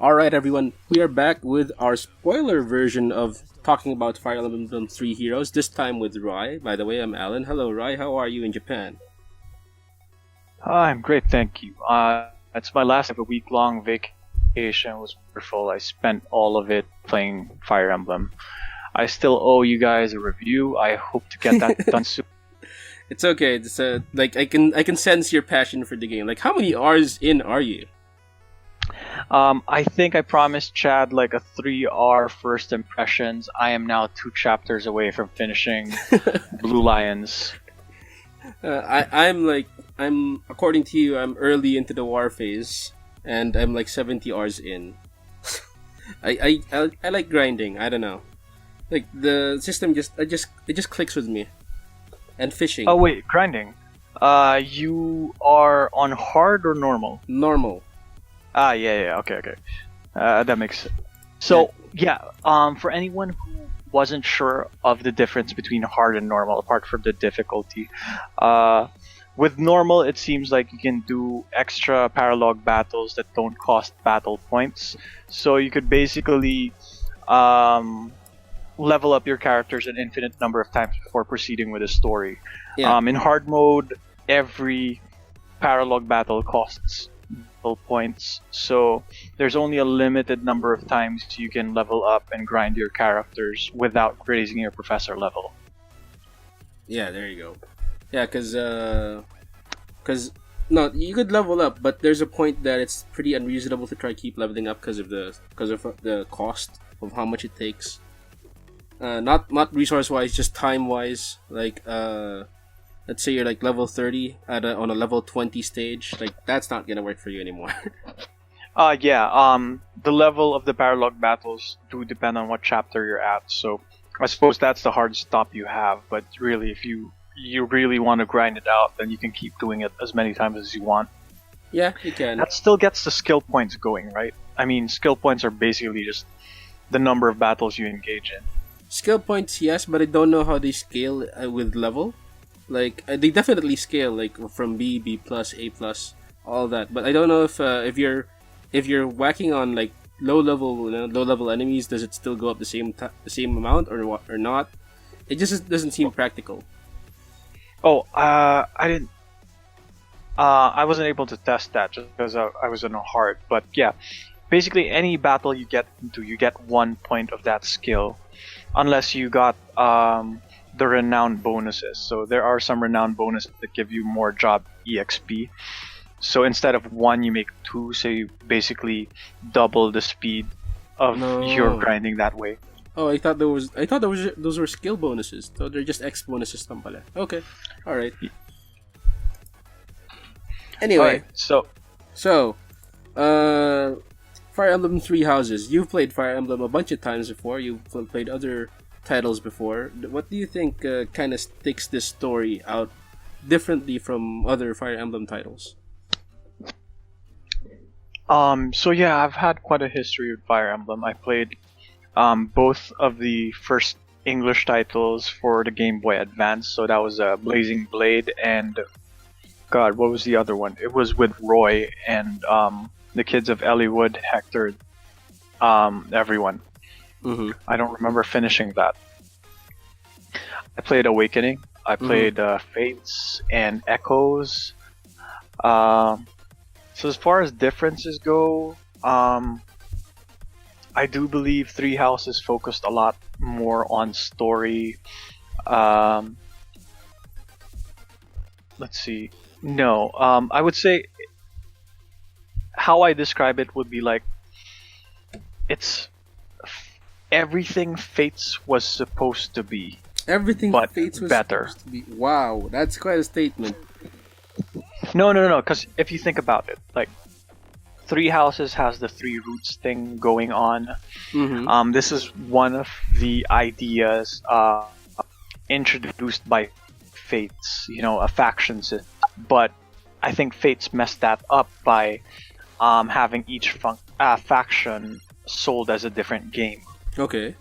Alright, everyone, we are back with our spoiler version of talking about Fire Emblem 3 Heroes, this time with Rai. By the way, I'm Alan. Hello, Rai, how are you in Japan? Hi, I'm great, thank you. It's my last of a week-long vacation. It was wonderful. I spent all of it playing Fire Emblem. I still owe you guys a review. I hope to get that done soon. It's okay. It's like I can sense your passion for the game. Like, how many hours in are you? I think I promised Chad like a 3 hour first impressions. I am now 2 chapters away from finishing Blue Lions. I'm according to you, I'm early into the war phase, and I'm like 70 hours in. I like grinding. I don't know, like the system it just clicks with me, and fishing. Oh wait, grinding. You are on hard or normal? Normal. Yeah, okay. That makes sense. So, for anyone who wasn't sure of the difference between hard and normal, apart from the difficulty, with normal, it seems like you can do extra paralog battles that don't cost battle points. So you could basically level up your characters an infinite number of times before proceeding with the story. Yeah. In hard mode, every paralog battle costs points, so there's only a limited number of times you can level up and grind your characters without raising your professor level. Yeah, there you go. Yeah, because no, you could level up, but there's a point that it's pretty unreasonable to try keep leveling up because of the cost of how much it takes. Not resource wise, just time wise. Like let's say you're like level 30 on a level 20 stage, like that's not gonna work for you anymore. The level of the paralog battles do depend on what chapter you're at, so I suppose that's the hard stop you have, but really if you really want to grind it out, then you can keep doing it as many times as you want. Yeah, you can. That still gets the skill points going, right? I mean, skill points are basically just the number of battles you engage in. Skill points, yes, but I don't know how they scale with level. Like they definitely scale, like from B plus, A plus, all that. But I don't know if you're whacking on like low level enemies, does it still go up the same amount or not? It just doesn't seem practical. Oh, I didn't. I wasn't able to test that just because I was in a hard. But yeah, basically any battle you get into, you get 1 point of that skill, unless you got the renown bonuses. So there are some renown bonuses that give you more job EXP. So instead of 1, you make 2, so you basically double the speed of your grinding that way. Oh, I thought those were skill bonuses. So they're just X bonuses lang pala. Okay. All right. Anyway, so Fire Emblem 3 Houses. You've played Fire Emblem a bunch of times before. You've played other titles before. What do you think kind of sticks this story out differently from other Fire Emblem titles? I've had quite a history with Fire Emblem. I played both of the first English titles for the Game Boy Advance. So that was Blazing Blade and God, what was the other one? It was with Roy and the kids of Elliewood, Hector, everyone. Mm-hmm. I don't remember finishing that. I played Awakening. I played Fates and Echoes. So as far as differences go, I do believe Three Houses focused a lot more on story. Let's see. No, I would say how I describe it would be like it's everything Fates was supposed to be. Everything but Fates was better. supposed to be. Wow, that's quite a statement. No, because if you think about it, like Three Houses has the three roots thing going on. Mm-hmm. This is one of the ideas introduced by Fates, a faction system. But I think Fates messed that up by having each faction sold as a different game. Okay.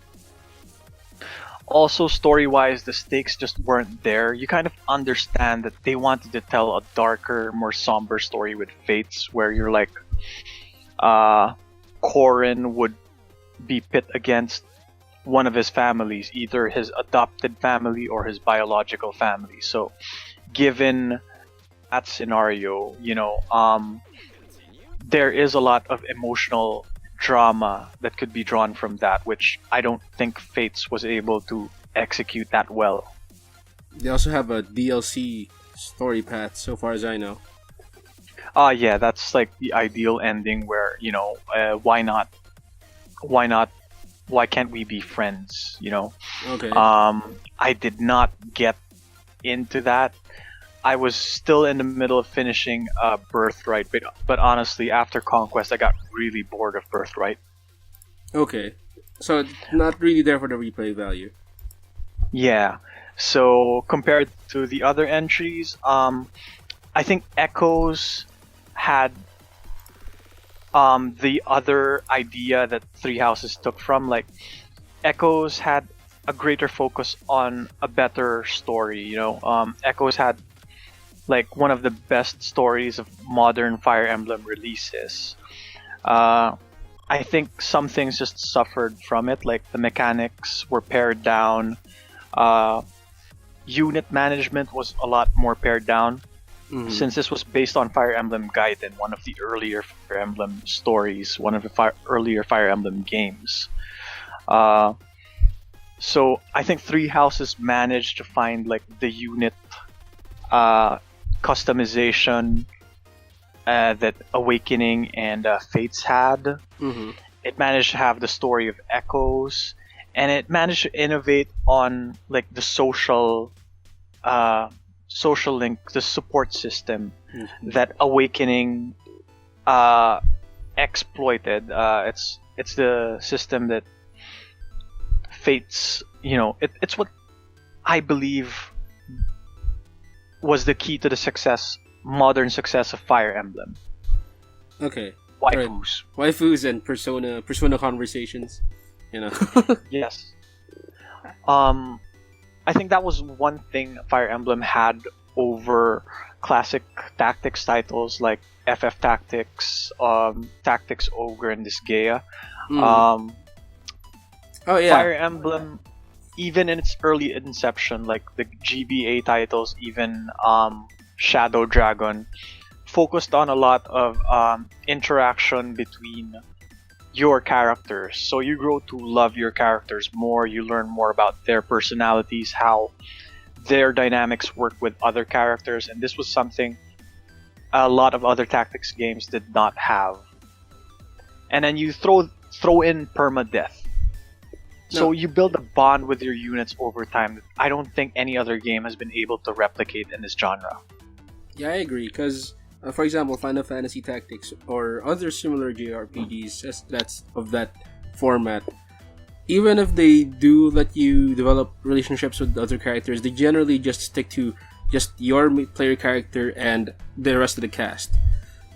Also, story-wise, the stakes just weren't there. You kind of understand that they wanted to tell a darker, more somber story with Fates, where you're like Corrin would be pit against one of his families, either his adopted family or his biological family. So, given that scenario, there is a lot of emotional drama that could be drawn from that, which I don't think Fates was able to execute that well. They also have a DLC story path, so far as I know. Yeah, that's like the ideal ending where, why not? Why not? Why can't we be friends? Okay. I did not get into that. I was still in the middle of finishing Birthright, but honestly, after Conquest, I got really bored of Birthright. Okay. So it's not really there for the replay value. Yeah. So compared to the other entries, I think Echoes had the other idea that Three Houses took from. Like, Echoes had a greater focus on a better story. Echoes had like one of the best stories of modern Fire Emblem releases. I think some things just suffered from it, like the mechanics were pared down. Unit management was a lot more pared down. Mhm. Since this was based on Fire Emblem Gaiden, one of the earlier Fire Emblem stories, one of the earlier Fire Emblem games. So I think Three Houses managed to find like the unit customization that Awakening and Fates had. Mm-hmm. It managed to have the story of Echoes, and it managed to innovate on like the social link, the support system that Awakening exploited. It's the system that Fates, it's what I believe was the key to the modern success of Fire Emblem. Okay. Waifus. Right. Waifus and persona conversations. Yes. I think that was one thing Fire Emblem had over classic tactics titles like FF Tactics, Tactics Ogre, and Disgaea. Oh yeah. Fire Emblem, even in its early inception, like the GBA titles, even Shadow Dragon, focused on a lot of interaction between your characters. So you grow to love your characters more, you learn more about their personalities, how their dynamics work with other characters, and this was something a lot of other tactics games did not have. And then you throw in permadeath. So you build a bond with your units over time that I don't think any other game has been able to replicate in this genre. Yeah, I agree. Because, for example, Final Fantasy Tactics or other similar JRPGs that's of that format, even if they do let you develop relationships with other characters, they generally just stick to just your player character and the rest of the cast.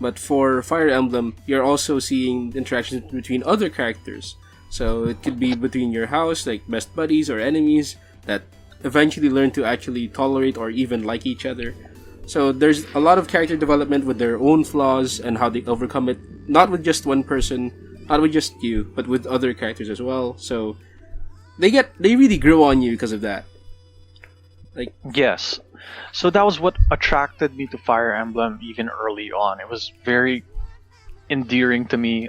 But for Fire Emblem, you're also seeing interactions between other characters. So it could be between your house, like best buddies or enemies that eventually learn to actually tolerate or even like each other. So there's a lot of character development with their own flaws and how they overcome it, not with just one person, not with just you, but with other characters as well. So they really grow on you because of that. Like, yes. So that was what attracted me to Fire Emblem even early on. It was very endearing to me.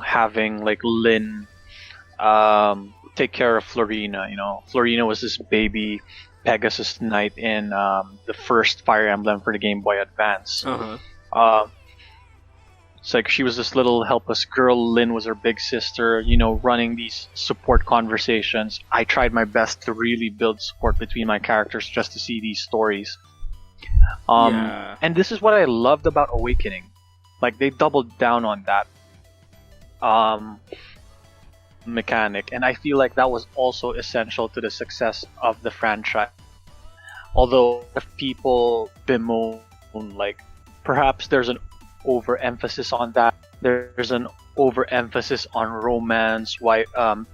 Having like Lynn take care of Florina. Florina was this baby Pegasus Knight in the first Fire Emblem for the Game Boy Advance. It's like she was this little helpless girl. Lynn was her big sister. Running these support conversations. I tried my best to really build support between my characters just to see these stories. And this is what I loved about Awakening. Like, they doubled down on that mechanic, and I feel like that was also essential to the success of the franchise. Although if people bemoan, like, perhaps there's an overemphasis on that. There's an overemphasis on romance,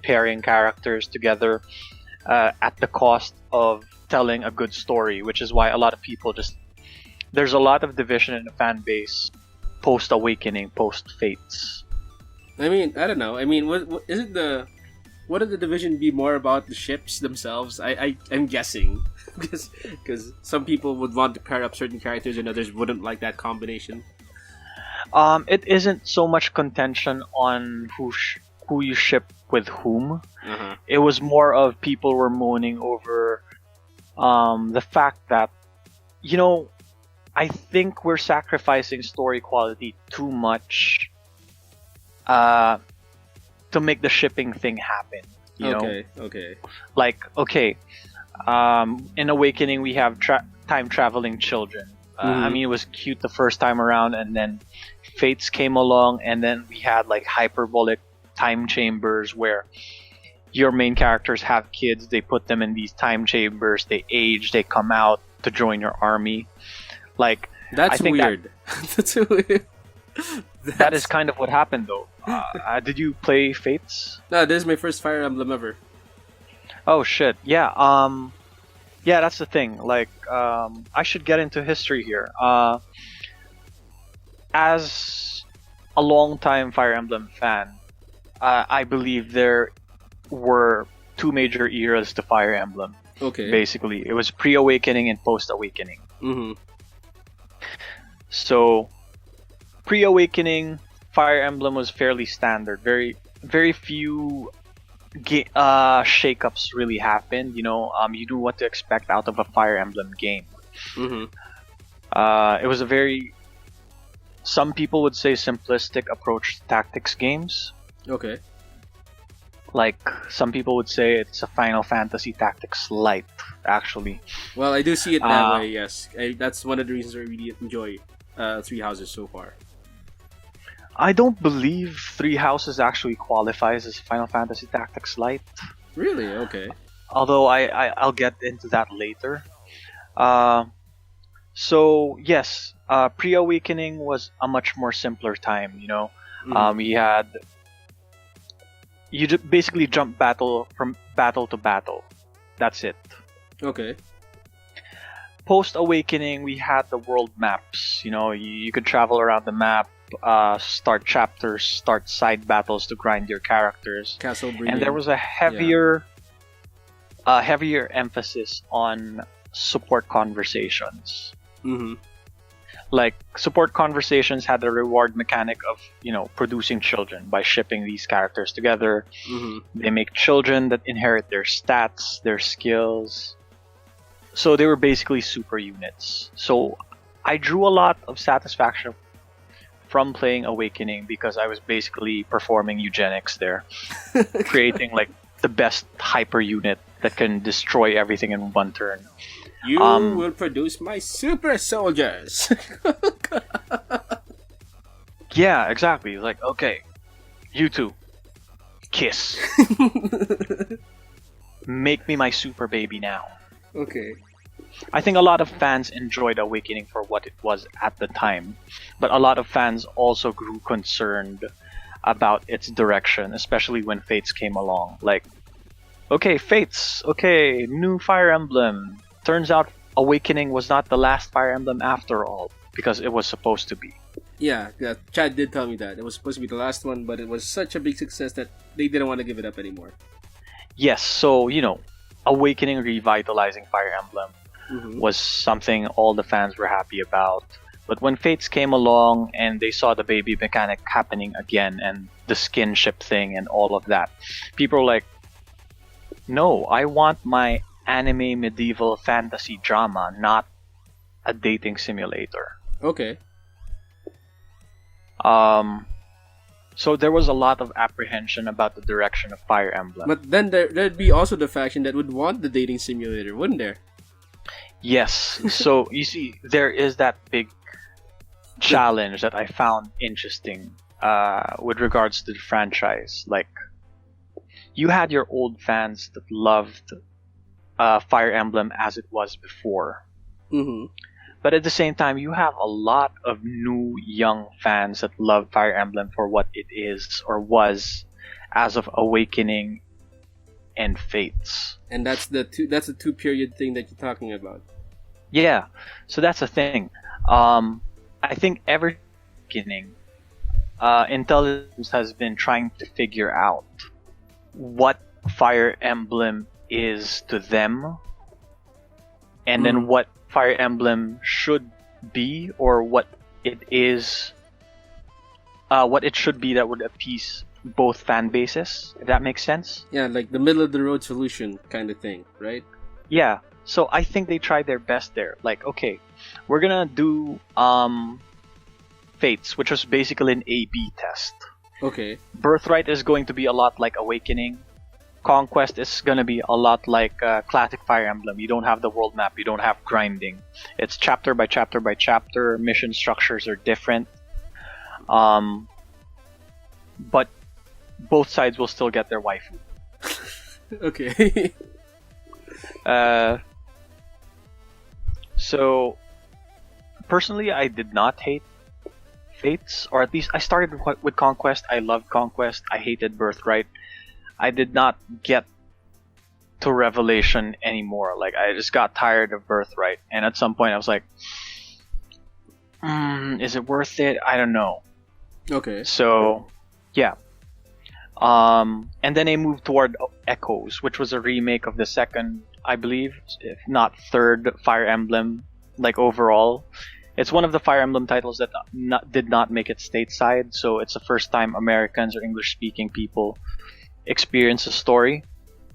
pairing characters together at the cost of telling a good story, which is why a lot of people there's a lot of division in the fan base post Awakening, post Fates. I mean, I don't know. I mean, what is it the? Wouldn't the division be more about the ships themselves? I'm guessing because some people would want to pair up certain characters and others wouldn't like that combination. It isn't so much contention on who you ship with whom. Uh-huh. It was more of people were moaning over the fact that, you know, I think we're sacrificing story quality too much to make the shipping thing happen. You know? Okay. Like, okay, in Awakening we have time traveling children. I mean, it was cute the first time around, and then Fates came along, and then we had like hyperbolic time chambers where your main characters have kids, they put them in these time chambers, they age, they come out to join your army. Like, that's I think weird. That's weird. That is kind of what happened, though. Did you play Fates? No, this is my first Fire Emblem ever. Oh shit! Yeah. Yeah, that's the thing. Like, I should get into history here. As a long-time Fire Emblem fan, I believe there were two major eras to Fire Emblem. Okay. Basically, it was pre-awakening and post-awakening. Mm-hmm. So, pre-awakening, Fire Emblem was fairly standard. Very few shakeups really happened. You know, you knew what to expect out of a Fire Emblem game. Mm-hmm. It was a very, some people would say, simplistic approach to tactics games. Okay. Like, some people would say it's a Final Fantasy Tactics Light, actually. Well, I do see it that way, yes. That's one of the reasons I really enjoy Three Houses so far. I don't believe Three Houses actually qualifies as Final Fantasy Tactics Light. Really? Okay. Although I'll get into that later. So, yes, pre-awakening was a much more simpler time, you know. We had... You basically jump from battle to battle. That's it. Okay. Post-awakening, we had the world maps. You know, you could travel around the map, start chapters, start side battles to grind your characters. Castle breeding. And there was a heavier emphasis on support conversations. Mm-hmm. Like, support conversations had the reward mechanic of, you know, producing children by shipping these characters together. Mm-hmm. They make children that inherit their stats, their skills. So they were basically super units. So I drew a lot of satisfaction from playing Awakening because I was basically performing eugenics there. Creating, like, the best hyper unit that can destroy everything in one turn. You will produce my super soldiers. Yeah, exactly. Like, okay, you two, kiss. Make me my super baby now. Okay. I think a lot of fans enjoyed Awakening for what it was at the time, but a lot of fans also grew concerned about its direction, especially when Fates came along. Like, okay, Fates, okay, new Fire Emblem. Turns out Awakening was not the last Fire Emblem after all, because it was supposed to be. Yeah, Chad did tell me that. It was supposed to be the last one, but it was such a big success that they didn't want to give it up anymore. Yes, so, you know, Awakening revitalizing Fire Emblem was something all the fans were happy about. But when Fates came along and they saw the baby mechanic happening again and the skinship thing and all of that, people were like, no, I want my anime medieval fantasy drama, not a dating simulator. Okay. So there was a lot of apprehension about the direction of Fire Emblem. But then there'd be also the faction that would want the dating simulator, wouldn't there? Yes. So you see, there is that big challenge that I found interesting with regards to the franchise. Like, you had your old fans that loved Fire Emblem as it was before. Mm-hmm. But at the same time, you have a lot of new young fans that love Fire Emblem for what it is or was as of Awakening and Fates. And that's the two period thing that you're talking about. Yeah, so that's the thing. I think every beginning, Intelligence has been trying to figure out what Fire Emblem is to them, and then what Fire Emblem should be, or what it is, what it should be that would appease both fan bases, if that makes sense. Yeah, like the middle of the road solution kind of thing, right? Yeah, so I think they tried their best there. Like, okay, we're gonna do Fates, which was basically an A/B test. Okay. Birthright is going to be a lot like Awakening. Conquest is gonna be a lot like classic Fire Emblem. You don't have the world map, you don't have grinding. It's chapter by chapter by chapter. Mission structures are different. But both sides will still get their waifu. Okay. So, personally, I did not hate Fates, or at least I started with Conquest. I loved Conquest. I hated Birthright. I did not get to Revelation anymore. Like, I just got tired of Birthright, and at some point I was like, is it worth it? I don't know. Okay. So, yeah. And then I moved toward Echoes, which was a remake of the second, I believe, if not third Fire Emblem, like overall. It's one of the Fire Emblem titles that did not make it stateside, so it's the first time Americans or English-speaking people experience a story.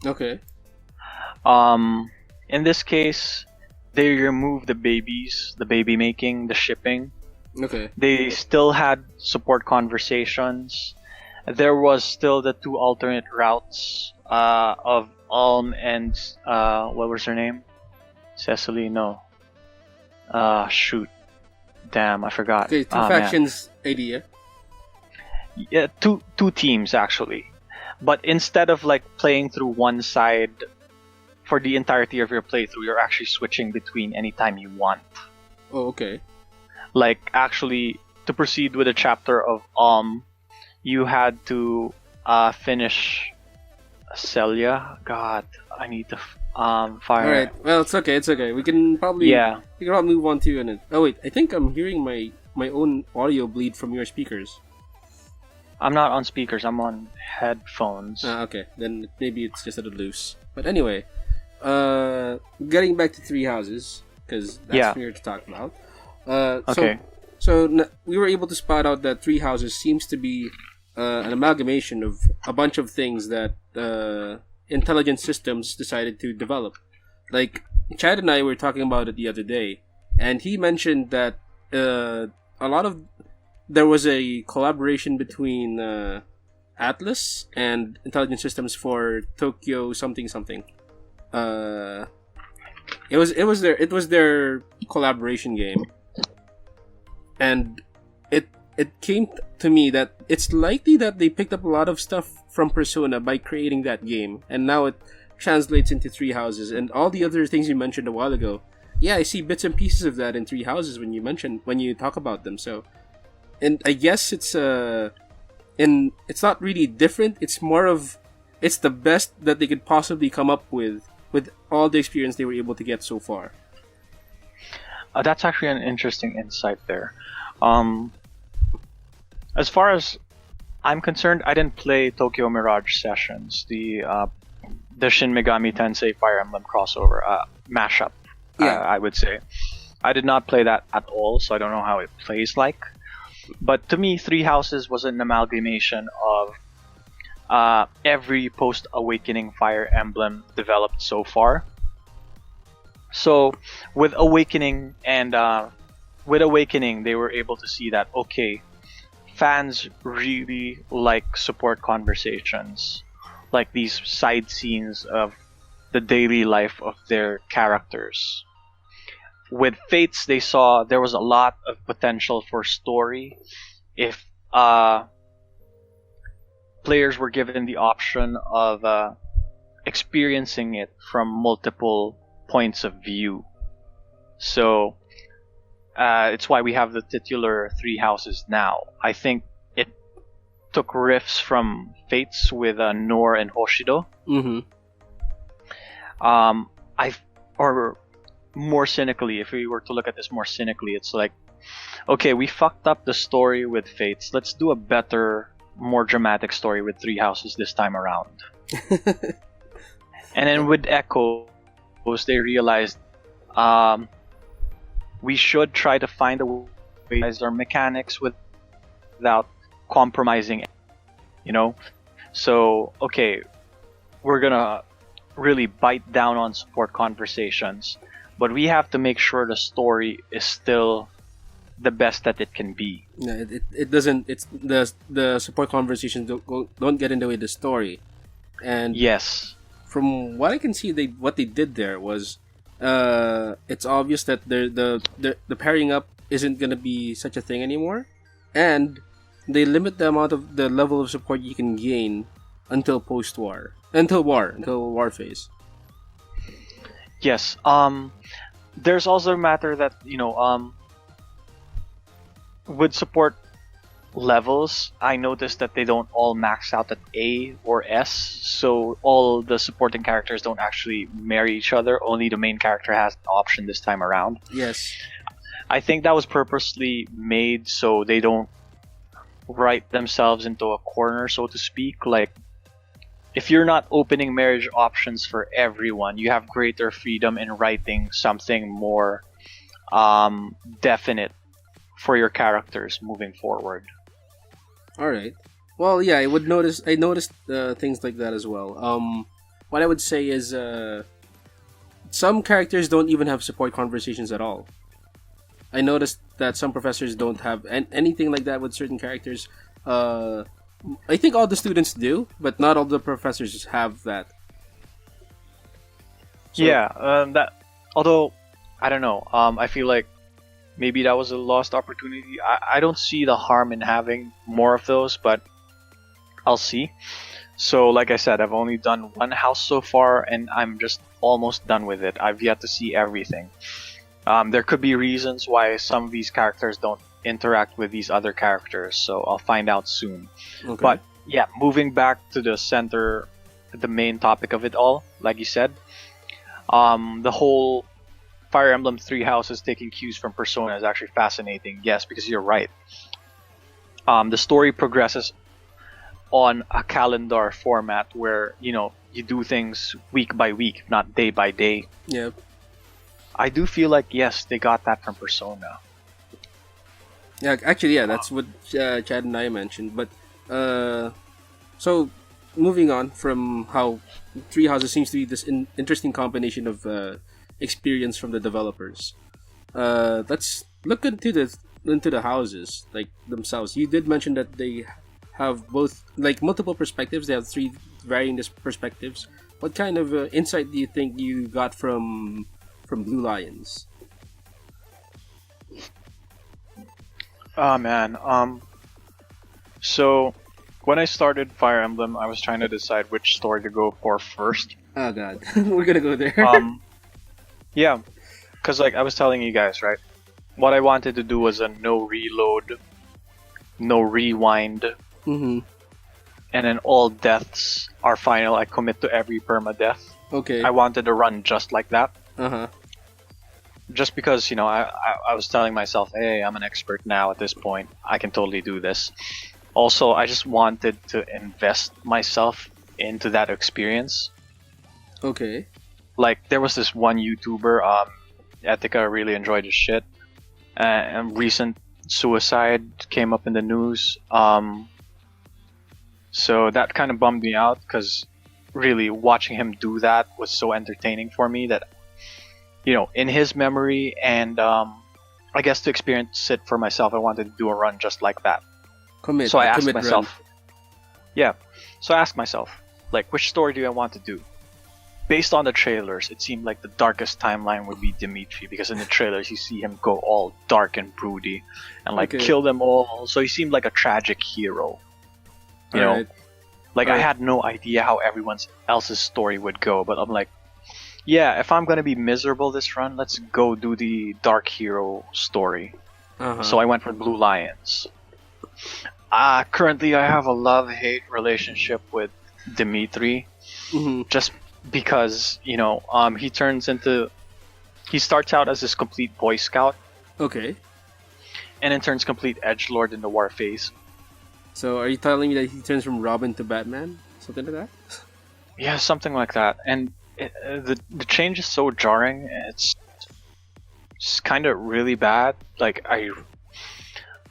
Okay. In this case, they removed the babies, the baby making, the shipping. Okay. They still had support conversations. There was still the two alternate routes of Alm and what was her name? Cecily? No. Shoot. Damn, I forgot. Okay, two factions idea. Yeah, two teams actually. But instead of like playing through one side for the entirety of your playthrough, you're actually switching between anytime you want. Oh, okay. Like, actually, to proceed with a chapter of you had to finish Celia. God, I need to fire. Alright, well, it's okay, it's okay. We can probably move on to it. Oh wait, I think I'm hearing my own audio bleed from your speakers. I'm not on speakers, I'm on headphones. Okay, then maybe it's just a little loose. But anyway, getting back to Three Houses, because that's what we're here to talk about. Okay. So we were able to spot out that Three Houses seems to be an amalgamation of a bunch of things that intelligent systems decided to develop. Like, Chad and I were talking about it the other day, and he mentioned that there was a collaboration between Atlas and intelligent systems for Tokyo something. It was their collaboration game, and it came to me that it's likely that they picked up a lot of stuff from Persona by creating that game, and now it translates into Three Houses and all the other things you mentioned a while ago. Yeah, I see bits and pieces of that in Three Houses when you talk about them. So, and I guess it's not really different. It's more of it's the best that they could possibly come up with all the experience they were able to get so far. That's actually an interesting insight there. As far as I'm concerned, I didn't play Tokyo Mirage Sessions, the Shin Megami Tensei Fire Emblem crossover mashup. I would say I did not play that at all, so I don't know how it plays like. But to me, Three Houses was an amalgamation of every post-Awakening Fire Emblem developed so far. So with Awakening, they were able to see that, okay, fans really like support conversations, like these side scenes of the daily life of their characters. With Fates, they saw there was a lot of potential for story if players were given the option of experiencing it from multiple points of view. So it's why we have the titular Three Houses now. I think it took riffs from Fates with Nor and Hoshido. Mm-hmm. more cynically, if we were to look at this more cynically, it's like, okay, we fucked up the story with Fates. Let's do a better, more dramatic story with Three Houses this time around. And then with Echoes, they realized we should try to find a way to use our mechanics without compromising, you know? So, okay, we're gonna really bite down on support conversations, but we have to make sure the story is still the best that it can be. Yeah, it doesn't. It's the support conversations don't get in the way of the story, and Yes. from what I can see, what they did there was, it's obvious that the pairing up isn't gonna be such a thing anymore, and they limit the amount of the level of support you can gain until war phase. Yes. There's also a matter that, with support levels, I noticed that they don't all max out at A or S, so all the supporting characters don't actually marry each other. Only the main character has the option this time around. Yes. I think that was purposely made so they don't write themselves into a corner, so to speak. Like, if you're not opening marriage options for everyone, you have greater freedom in writing something more definite for your characters moving forward. All right. Well, yeah, I noticed things like that as well. What I would say is, some characters don't even have support conversations at all. I noticed that some professors don't have anything like that with certain characters. I think all the students do, but not all the professors have that. So, Yeah, that. Although, I don't know. I feel like maybe that was a lost opportunity. I don't see the harm in having more of those, but I'll see. So, like I said, I've only done one house so far, and I'm just almost done with it. I've yet to see everything. There could be reasons why some of these characters don't interact with these other characters, so I'll find out soon. okay. But yeah, moving back to the center, the main topic of it all, like you said, the whole Fire Emblem Three Houses taking cues from Persona is actually fascinating. Yes, because you're right. The story progresses on a calendar format where you do things week by week, not day by day. Yeah. I do feel like yes, they got that from Persona. Yeah, actually, yeah, that's what Chad and I mentioned. But so moving on from how Three Houses seems to be this interesting combination of experience from the developers. Let's look into the houses like themselves. You did mention that they have both like multiple perspectives. They have three varying perspectives. What kind of insight do you think you got from Blue Lions? Oh man. So when I started Fire Emblem, I was trying to decide which story to go for first. Oh god, we're gonna go there. Yeah, because like I was telling you guys, right? What I wanted to do was a no reload, no rewind, mm-hmm. and then all deaths are final. I commit to every permadeath. Okay. I wanted to run just like that. Uh-huh. Just because, I was telling myself, hey, I'm an expert now at this point. I can totally do this. Also, I just wanted to invest myself into that experience. Okay. Like, there was this one YouTuber, Etika, really enjoyed his shit. And recent suicide came up in the news. So that kind of bummed me out because really watching him do that was so entertaining for me that in his memory and I guess to experience it for myself, I wanted to do a run just like that. So I asked myself, so I asked myself, like, which story do I want to do? Based on the trailers, it seemed like the darkest timeline would be Dimitri, because in the trailers you see him go all dark and broody and like kill them all. So he seemed like a tragic hero. You know, Alright. like I had no idea how everyone else's story would go, but I'm like, yeah, if I'm gonna be miserable this run, let's go do the dark hero story. Uh-huh. So I went for Blue Lions. Currently, I have a love-hate relationship with Dimitri, Mm-hmm. just because he he starts out as this complete Boy Scout, Okay. and then turns complete edgelord in the war phase. So are you telling me that he turns from Robin to Batman? Something like that? Yeah, something like that. And the change is so jarring. It's kind of really bad. Like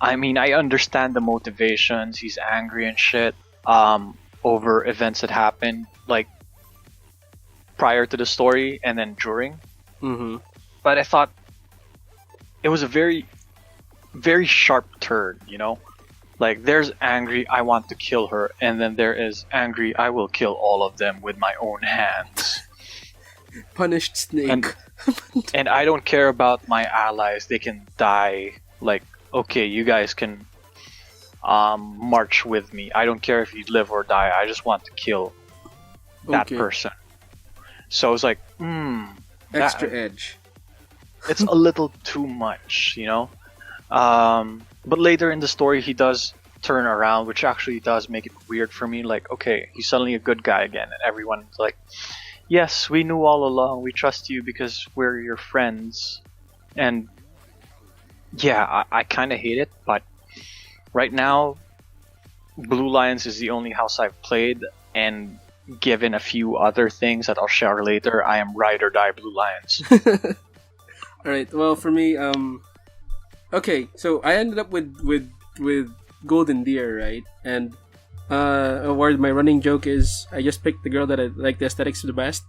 I mean, I understand the motivations. He's angry and shit over events that happened like prior to the story and then during. Mm-hmm. But I thought it was a very, very sharp turn. You know, like there's angry, I want to kill her, and then there is angry, I will kill all of them with my own hands. Punished snake. And I don't care about my allies. They can die. Like, okay, you guys can march with me. I don't care if you live or die. I just want to kill that person. So I was like, extra edge. It's a little too much, you know? But later in the story, he does turn around, which actually does make it weird for me. Like, okay, he's suddenly a good guy again, and everyone's like, yes, we knew all along. We trust you because we're your friends. And yeah, I kind of hate it, but right now, Blue Lions is the only house I've played, and given a few other things that I'll share later, I am ride or die Blue Lions. Alright, well, for me, okay, so I ended up with Golden Deer, right? And where my running joke is, I just picked the girl that I like the aesthetics the best,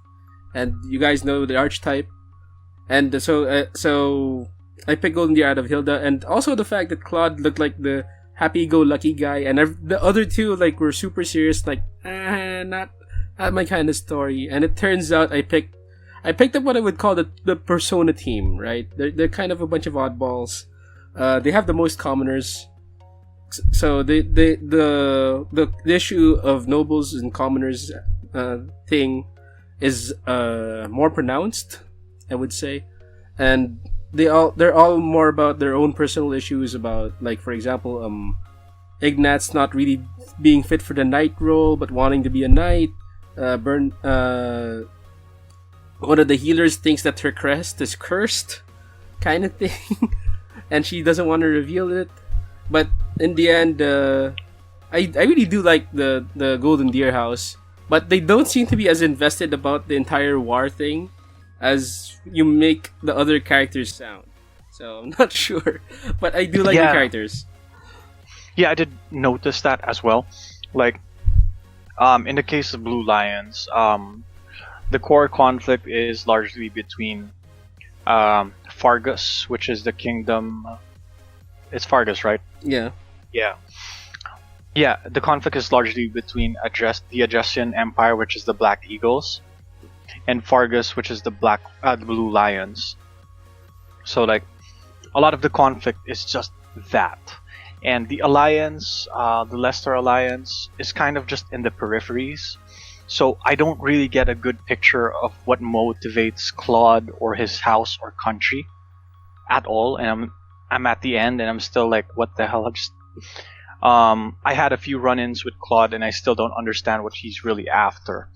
and you guys know the archetype, and so I picked Golden Deer out of Hilda, and also the fact that Claude looked like the happy-go-lucky guy, and the other two like were super serious, like not my kind of story. And it turns out I picked up what I would call the Persona team, right? They're kind of a bunch of oddballs. They have the most commoners. So the issue of nobles and commoners thing is more pronounced, I would say, and they're all more about their own personal issues about, like, for example, Ignat's not really being fit for the knight role but wanting to be a knight. One of the healers thinks that her crest is cursed, kind of thing, and she doesn't want to reveal it. But in the end, I really do like the Golden Deer house, but they don't seem to be as invested about the entire war thing as you make the other characters sound. So I'm not sure, but I do like the characters. Yeah, I did notice that as well. Like, in the case of Blue Lions, the core conflict is largely between Fargus, which is the kingdom. It's Fargus, right? Yeah. Yeah. Yeah, the conflict is largely between the Adjestian Empire, which is the Black Eagles, and Fargus, which is the Blue Lions. So, like, a lot of the conflict is just that. And the Alliance, the Leicester Alliance, is kind of just in the peripheries. So I don't really get a good picture of what motivates Claude or his house or country at all. And I'm at the end and I'm still like, what the hell? I had a few run-ins with Claude and I still don't understand what he's really after.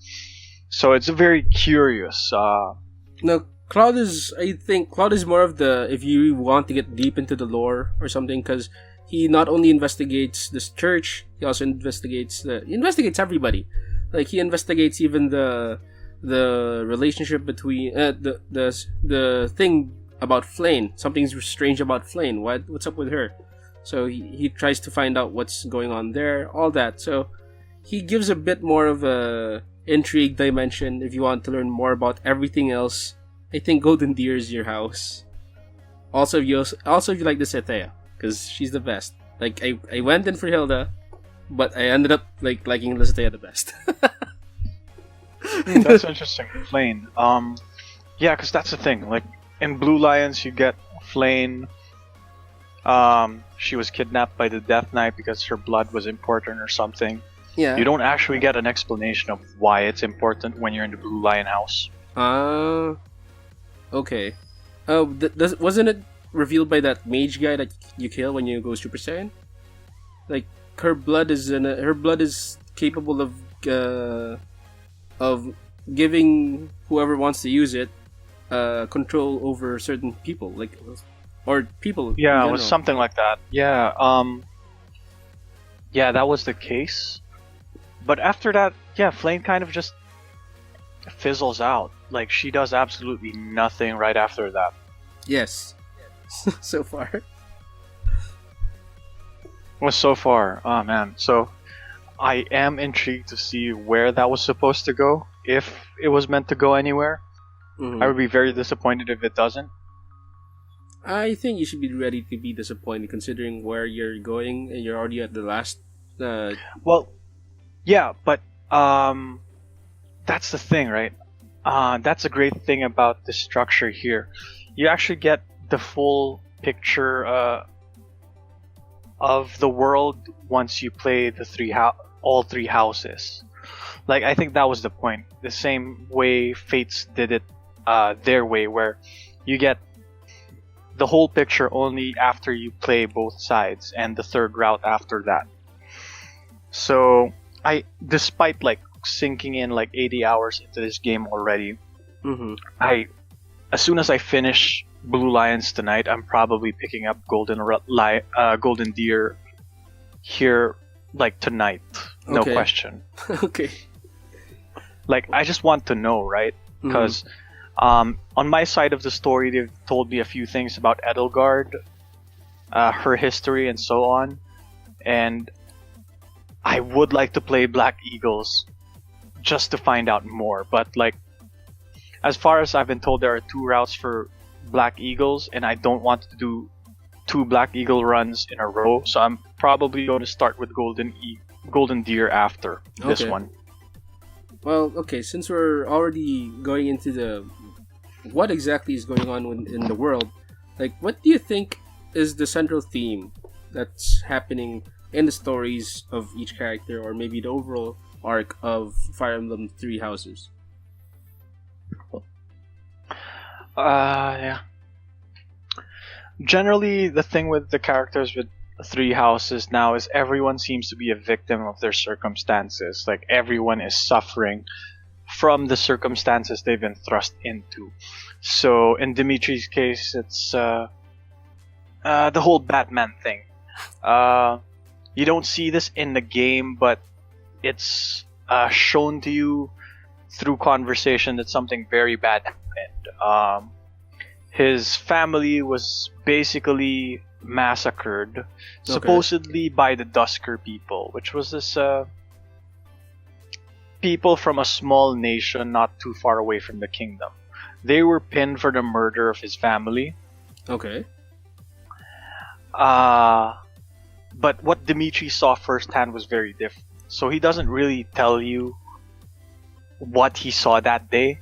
So it's very curious. No, I think Claude is more of the, if you want to get deep into the lore or something, because he not only investigates this church, he also investigates everybody. Like, he investigates even the relationship between the thing about Flane. Something's strange about Flane. What's up with her? So he tries to find out what's going on there, all that. So he gives a bit more of a intrigue dimension if you want to learn more about everything else. I think Golden Deer is your house. Also, if you like the Cethea, because she's the best. Like, I went in for Hilda, but I ended up like liking Cethea the best. That's interesting. Flane. Yeah, because that's the thing. Like, in Blue Lions, you get Flane. She was kidnapped by the Death Knight because her blood was important or something. Yeah. You don't actually get an explanation of why it's important when you're in the Blue Lion house. Okay. Wasn't it revealed by that mage guy that you kill when you go Super Saiyan? Like, her blood is capable of giving whoever wants to use it control over certain people, like, or people in Yeah, it was general. something like that. Yeah, yeah, that was the case. But after that, yeah, Flame kind of just fizzles out. Like she does absolutely nothing right after that. Yes, so far. Well, so far, oh man. So I am intrigued to see where that was supposed to go. If it was meant to go anywhere, I would Mhm. be very disappointed if it doesn't. I think you should be ready to be disappointed considering where you're going and you're already at the last. Well, yeah, but that's the thing, right? That's a great thing about the structure here. You actually get the full picture of the world once you play the all three houses. Like I think that was the point. The same way Fates did it their way, where you get the whole picture only after you play both sides, and the third route after that. So despite like sinking in like 80 hours into this game already, Mm-hmm. as soon as I finish Blue Lions tonight, I'm probably picking up Golden Deer here like tonight. No Okay. question. Okay. Like I just want to know, right? Because on my side of the story, they've told me a few things about Edelgard, her history, and so on. And I would like to play Black Eagles just to find out more. But like, as far as I've been told, there are 2 routes for Black Eagles, and I don't want to do 2 Black Eagle runs in a row. So I'm probably going to start with Golden Deer after this Okay. one. Well, okay. Since we're already going into the what exactly is going on in the world, like, what do you think is the central theme that's happening in the stories of each character, or maybe the overall arc of Fire Emblem Three Houses? Yeah. Generally, the thing with the characters with 3 houses now is everyone seems to be a victim of their circumstances. Like everyone is suffering from the circumstances they've been thrust into. So in Dimitri's case, it's the whole Batman thing. You don't see this in the game, but it's shown to you through conversation that something very bad happened. His family was basically massacred, supposedly by the Dusker people, which was this people from a small nation not too far away from the kingdom. They were pinned for the murder of his family. Okay. But what Dimitri saw firsthand was very different. So he doesn't really tell you what he saw that day.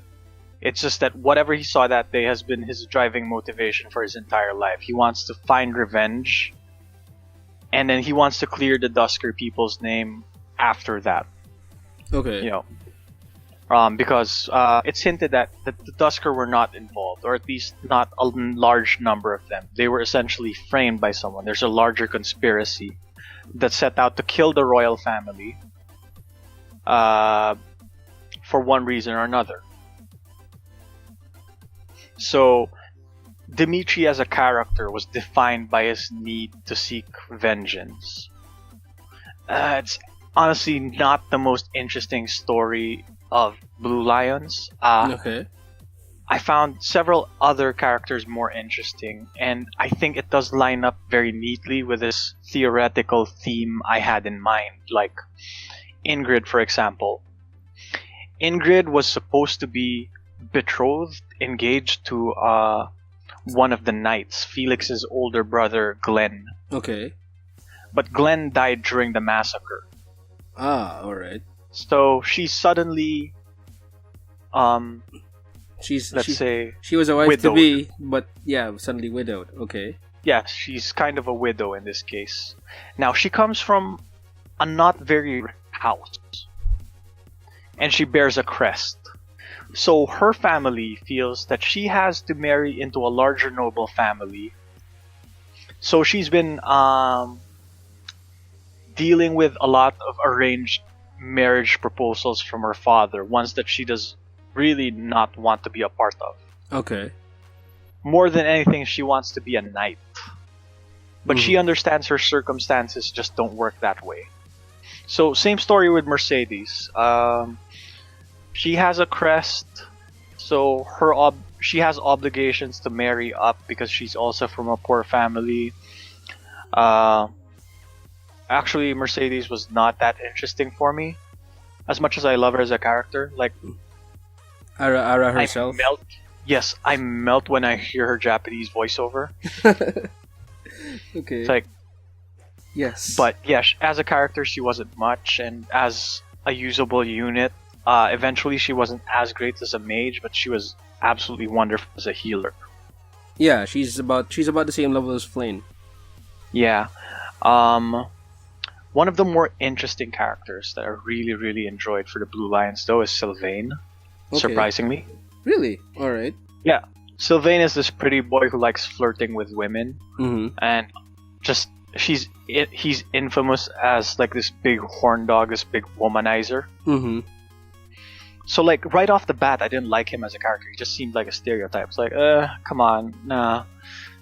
It's just that whatever he saw that day has been his driving motivation for his entire life. He wants to find revenge, and then he wants to clear the Dusker people's name after that. Okay. You know, because it's hinted that the Dusker were not involved, or at least not a large number of them. They were essentially framed by someone. There's a larger conspiracy that set out to kill the royal family for one reason or another. So, Dimitri as a character was defined by his need to seek vengeance. It's honestly not the most interesting story of Blue Lions. Okay. I found several other characters more interesting, and I think it does line up very neatly with this theoretical theme I had in mind. Like Ingrid, for example. Ingrid was supposed to be betrothed, engaged to one of the knights, Felix's older brother, Glenn. Okay. But Glenn died during the massacre. Alright. So she suddenly, She say, was a wife widowed. to be, but yeah, suddenly widowed. Okay. Yeah, she's kind of a widow in this case. Now, she comes from a not very rich house, and she bears a crest. So her family feels that she has to marry into a larger noble family. So she's been dealing with a lot of arranged marriage proposals from her father, ones that she does really not want to be a part of. Okay. More than anything, she wants to be a knight. But she Mhm. understands her circumstances just don't work that way. So same story with Mercedes. She has a crest, so she has obligations to marry up because she's also from a poor family. Uh, Actually, Mercedes was not that interesting for me. As much as I love her as a character, like Ara I herself. melt. Yes, I melt when I hear her Japanese voiceover. It's Okay. like, Yes. but yeah, as a character, she wasn't much, and as a usable unit, eventually she wasn't as great as a mage, but she was absolutely wonderful as a healer. Yeah, she's about the same level as Flame. Yeah. Um, One of the more interesting characters that I really, really enjoyed for the Blue Lions, though, is Sylvain. Okay. Surprisingly, Really? All right. yeah, Sylvain is this pretty boy who likes flirting with women, Mhm. and just he's infamous as like this big horn dog, this big womanizer. Mhm. So like right off the bat, I didn't like him as a character. He just seemed like a stereotype. It's like, come on, nah.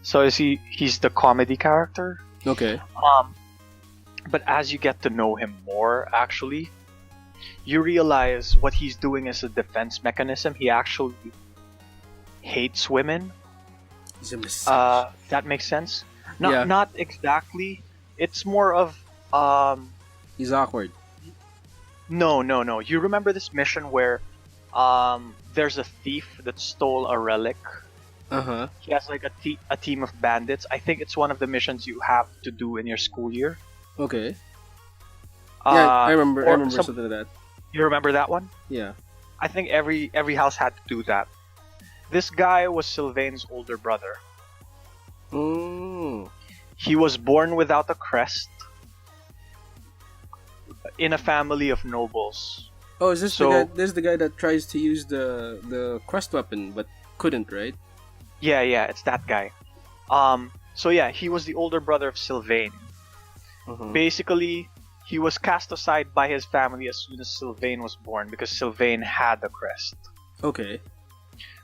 So is he's the comedy character. Okay. Um, but as you get to know him more, actually, you realize what he's doing as a defense mechanism. He actually hates women. He's a misogynist. That makes sense. Yeah. Not exactly. It's more of He's awkward. no. You remember this mission where there's a thief that stole a relic. Uh huh. He has like a team of bandits. I think it's one of the missions you have to do in your school year. Okay. Yeah, I remember. I or remember something like that. You remember that one? Yeah. I think every house had to do that. This guy was Sylvain's older brother. Oh. He was born without a crest in a family of nobles. Oh, is this So- the guy? This is the guy that tries to use the quest weapon but couldn't, right? Yeah, it's that guy. So yeah, he was the older brother of Sylvain. Uh-huh. Basically, he was cast aside by his family as soon as Sylvain was born because Sylvain had the crest. Okay.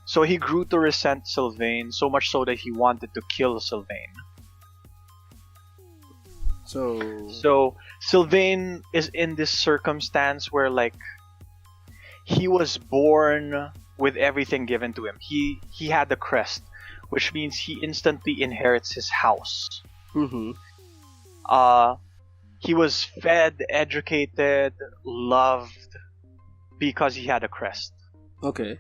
So he grew to resent Sylvain so much so that he wanted to kill Sylvain. So Sylvain is in this circumstance where like he was born with everything given to him. He had the crest, which means he instantly inherits his house. Mm-hmm. He was fed, educated, loved because he had a crest. Okay.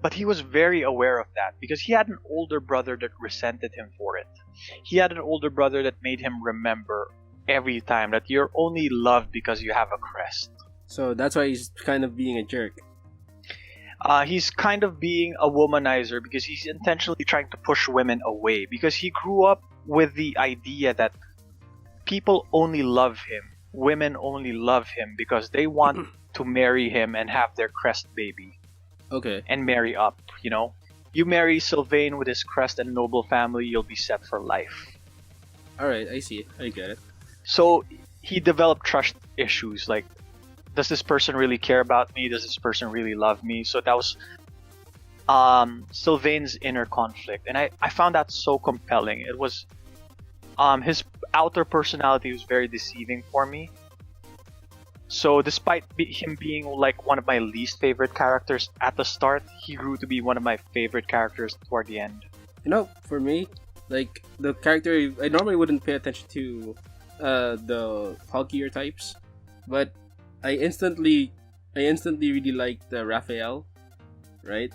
But he was very aware of that because he had an older brother that resented him for it. He had an older brother that made him remember every time that you're only loved because you have a crest. So that's why he's kind of being a jerk. He's kind of being a womanizer because he's intentionally trying to push women away because he grew up with the idea that people only love him, women only love him because they want to marry him and have their crest baby. Okay. And marry up, you know? You marry Sylvain with his crest and noble family, you'll be set for life. Alright, I see it. I get it. So he developed trust issues like, does this person really care about me? Does this person really love me? So that was Sylvain's inner conflict. And I found that so compelling. It was his outer personality was very deceiving for me. So despite him being like one of my least favorite characters at the start, he grew to be one of my favorite characters toward the end. You know, for me, like the character, I normally wouldn't pay attention to the bulkier types, but I instantly really liked Raphael, right?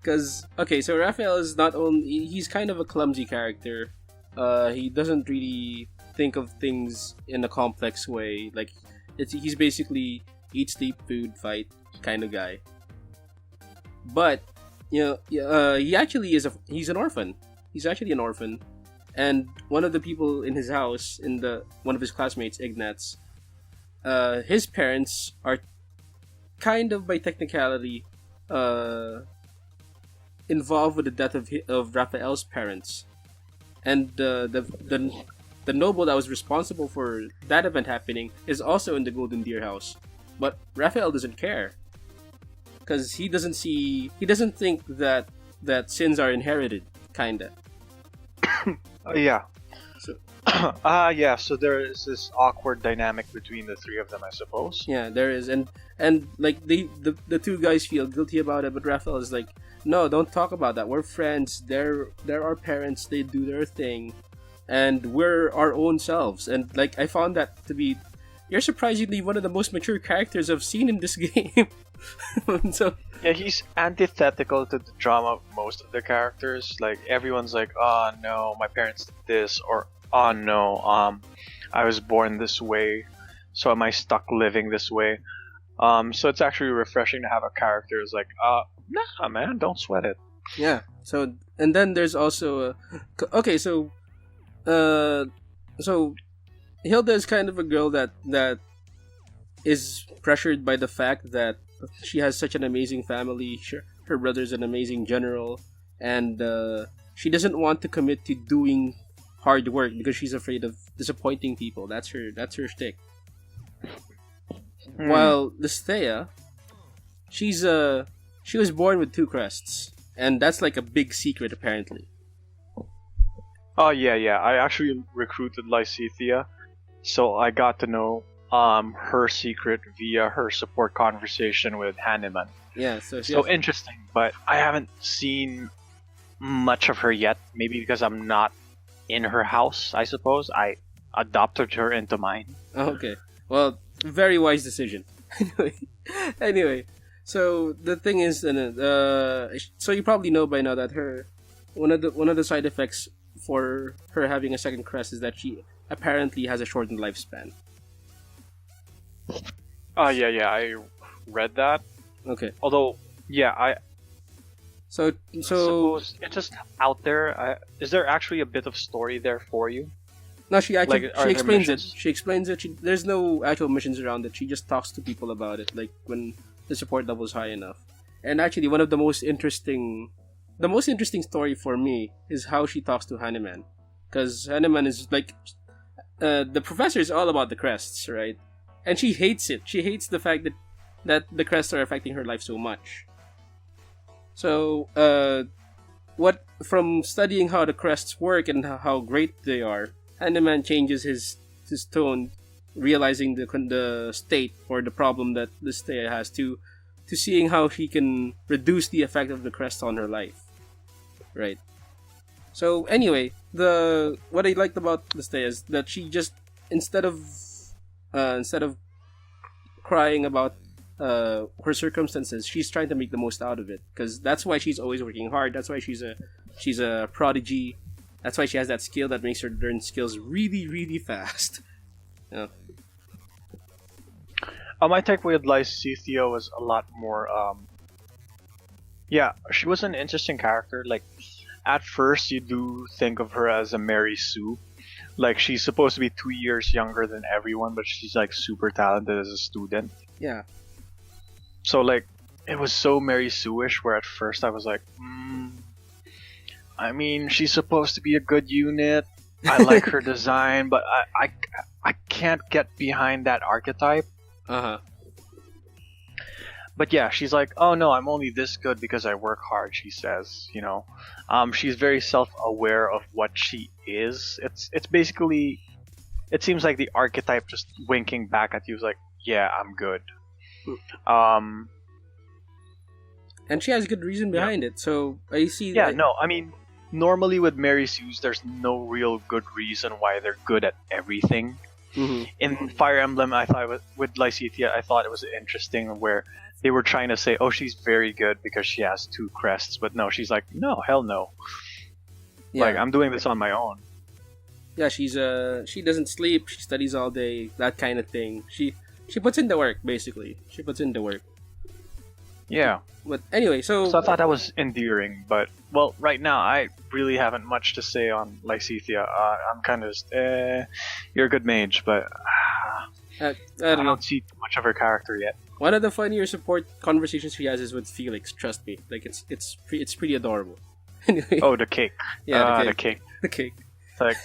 Because okay, so Raphael is not only he's kind of a clumsy character. He doesn't really think of things in a complex way. Like he's basically eat, sleep, food, fight kind of guy. But he actually he's an orphan. He's actually an orphan, and one of the people in his house, one of his classmates, Ignatz, his parents are kind of by technicality involved with the death of Raphael's parents, and the noble that was responsible for that event happening is also in the Golden Deer house, but Raphael doesn't care. because he doesn't think that sins are inherited, kinda. Yeah. So Yeah. So there is this awkward dynamic between the three of them, I suppose. yeah, there is, and like the two guys feel guilty about it, but Raphael is like, no, don't talk about that. We're friends. They're our parents. They do their thing, and we're our own selves. And like I found that to be, you're surprisingly one of the most mature characters I've seen in this game. So Yeah, he's antithetical to the drama of most of the characters. Like everyone's like, "Oh no, my parents did this," or "Oh no, I was born this way, so am I stuck living this way?" So it's actually refreshing to have a character who's like, nah, man, don't sweat it." yeah. So and then there's also okay. So so Hilda is kind of a girl that is pressured by the fact that she has such an amazing family. Her brother's an amazing general, and she doesn't want to commit to doing hard work because she's afraid of disappointing people. That's her shtick. While Listea, she was born with 2 crests, and that's like a big secret apparently. Oh yeah. I actually recruited Lysithea, so I got to know her secret via her support conversation with Hanneman. Yeah, So interesting, but I haven't seen much of her yet. Maybe because I'm not in her house, I suppose. I adopted her into mine. Okay. Well, very wise decision. Anyway, so the thing is, so you probably know by now that one of the side effects for her having a second crest is that she apparently has a shortened lifespan. Yeah, I read that. Okay. Although, yeah, I So suppose it's just out there. Is there actually a bit of story there for you? no, she actually Like, are she there explains it. missions? She explains it. There's no actual missions around it. She just talks to people about it, like when the support level is high enough. And actually, one of the most interesting story for me is how she talks to Hanneman, because Hanneman is like, the professor is all about the crests, right? And she hates it. She hates the fact that the crests are affecting her life so much. So, what from studying how the crests work and how great they are, Hanneman changes his tone, realizing the state or the problem that Listea has to seeing how he can reduce the effect of the crest on her life. Right. So anyway, what I liked about Listea is that she just instead of crying about her circumstances, she's trying to make the most out of it, because that's why she's always working hard. That's why she's a prodigy. That's why she has that skill that makes her learn skills really, really fast. Yeah. My takeaway with Lysithea was a lot more. Yeah, she was an interesting character. Like, at first, you do think of her as a Mary Sue. Like, she's supposed to be 2 years younger than everyone, but she's like super talented as a student. Yeah. So like, it was so Mary Sue-ish, where at first I was like, I mean, she's supposed to be a good unit. I like her design, but I can't get behind that archetype. Uh-huh. But yeah, she's like, oh no, I'm only this good because I work hard, she says, you know. She's very self-aware of what she is. It's basically, it seems like the archetype just winking back at you is like, yeah, I'm good. And she has good reason behind it, so I see Yeah, that. no, I mean, normally with Mary Sue's, there's no real good reason why they're good at everything. Mm-hmm. In Fire Emblem, I thought with Lysithea, I thought it was interesting where they were trying to say, oh, she's very good because she has 2 crests, but no, she's like, no, hell no. Yeah. Like, I'm doing this on my own. Yeah, she doesn't sleep, she studies all day, that kind of thing. She puts in the work, basically. She puts in the work. Yeah. But anyway, so So I thought that was endearing, but, well, right now, I really haven't much to say on Lysithea. I'm kind of just, you're a good mage, but I I don't know. don't see much of her character yet. One of the funnier support conversations she has is with Felix. Trust me, like it's pretty adorable. Anyway, Oh, the cake. yeah, The cake. the cake. It's like,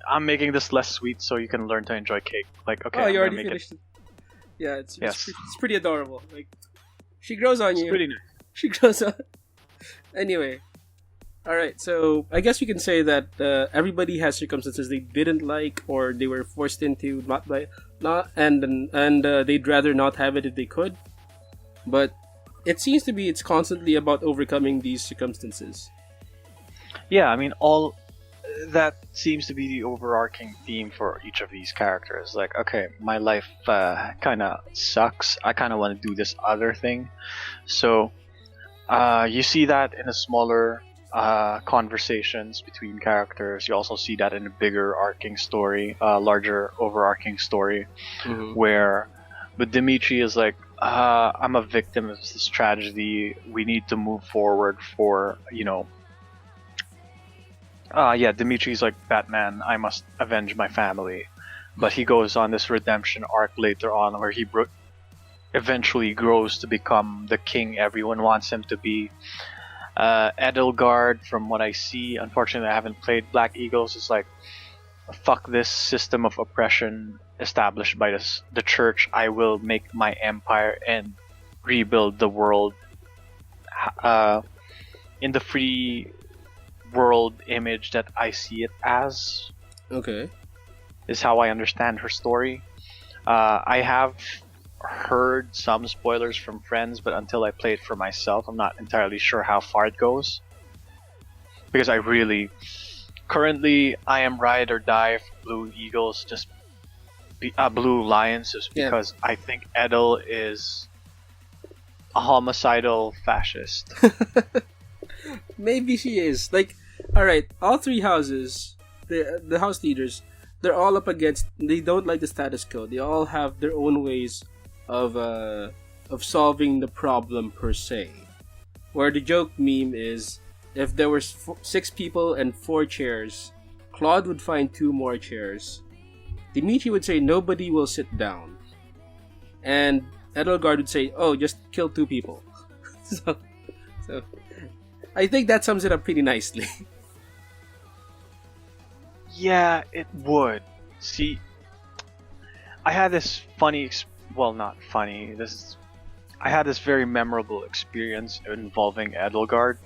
I'm making this less sweet so you can learn to enjoy cake. Like, okay, Oh, I'm you gonna already make finished it. Yeah, it's Yes. it's pretty adorable. Like She grows on It's you. pretty nice. She grows on. Anyway, all right. So I guess we can say that everybody has circumstances they didn't like or they were forced into not by not and they'd rather not have it if they could. But it seems to be it's constantly about overcoming these circumstances. Yeah, I mean, all that seems to be the overarching theme for each of these characters. Like, okay, my life kind of sucks. I kind of want to do this other thing. So you see that in a smaller conversations between characters. You also see that in a bigger arcing story, larger overarching story, where but Dimitri is like, I'm a victim of this tragedy. We need to move forward for, Dimitri's like, Batman, I must avenge my family. But he goes on this redemption arc later on where he eventually grows to become the king everyone wants him to be. Edelgard, from what I see, unfortunately I haven't played Black Eagles, is like, fuck this system of oppression established by the church. I will make my empire and rebuild the world in the free world image that I see it as. Okay. Is how I understand her story. I have heard some spoilers from friends, but until I play it for myself, I'm not entirely sure how far it goes. Because currently I am ride or die for Blue Eagles, Blue Lions, just because I think Edel is a homicidal fascist. Maybe she is. Like, alright, all three houses, the house leaders, they're all up against, they don't like the status quo. They all have their own ways of solving the problem per se. Where the joke meme is, if there were 6 people and 4 chairs, Claude would find 2 more chairs. Dimitri would say nobody will sit down. And Edelgard would say, oh, just kill 2 people. so I think that sums it up pretty nicely. Yeah, it would. See, I had this funny, not funny, I had this very memorable experience involving Edelgard,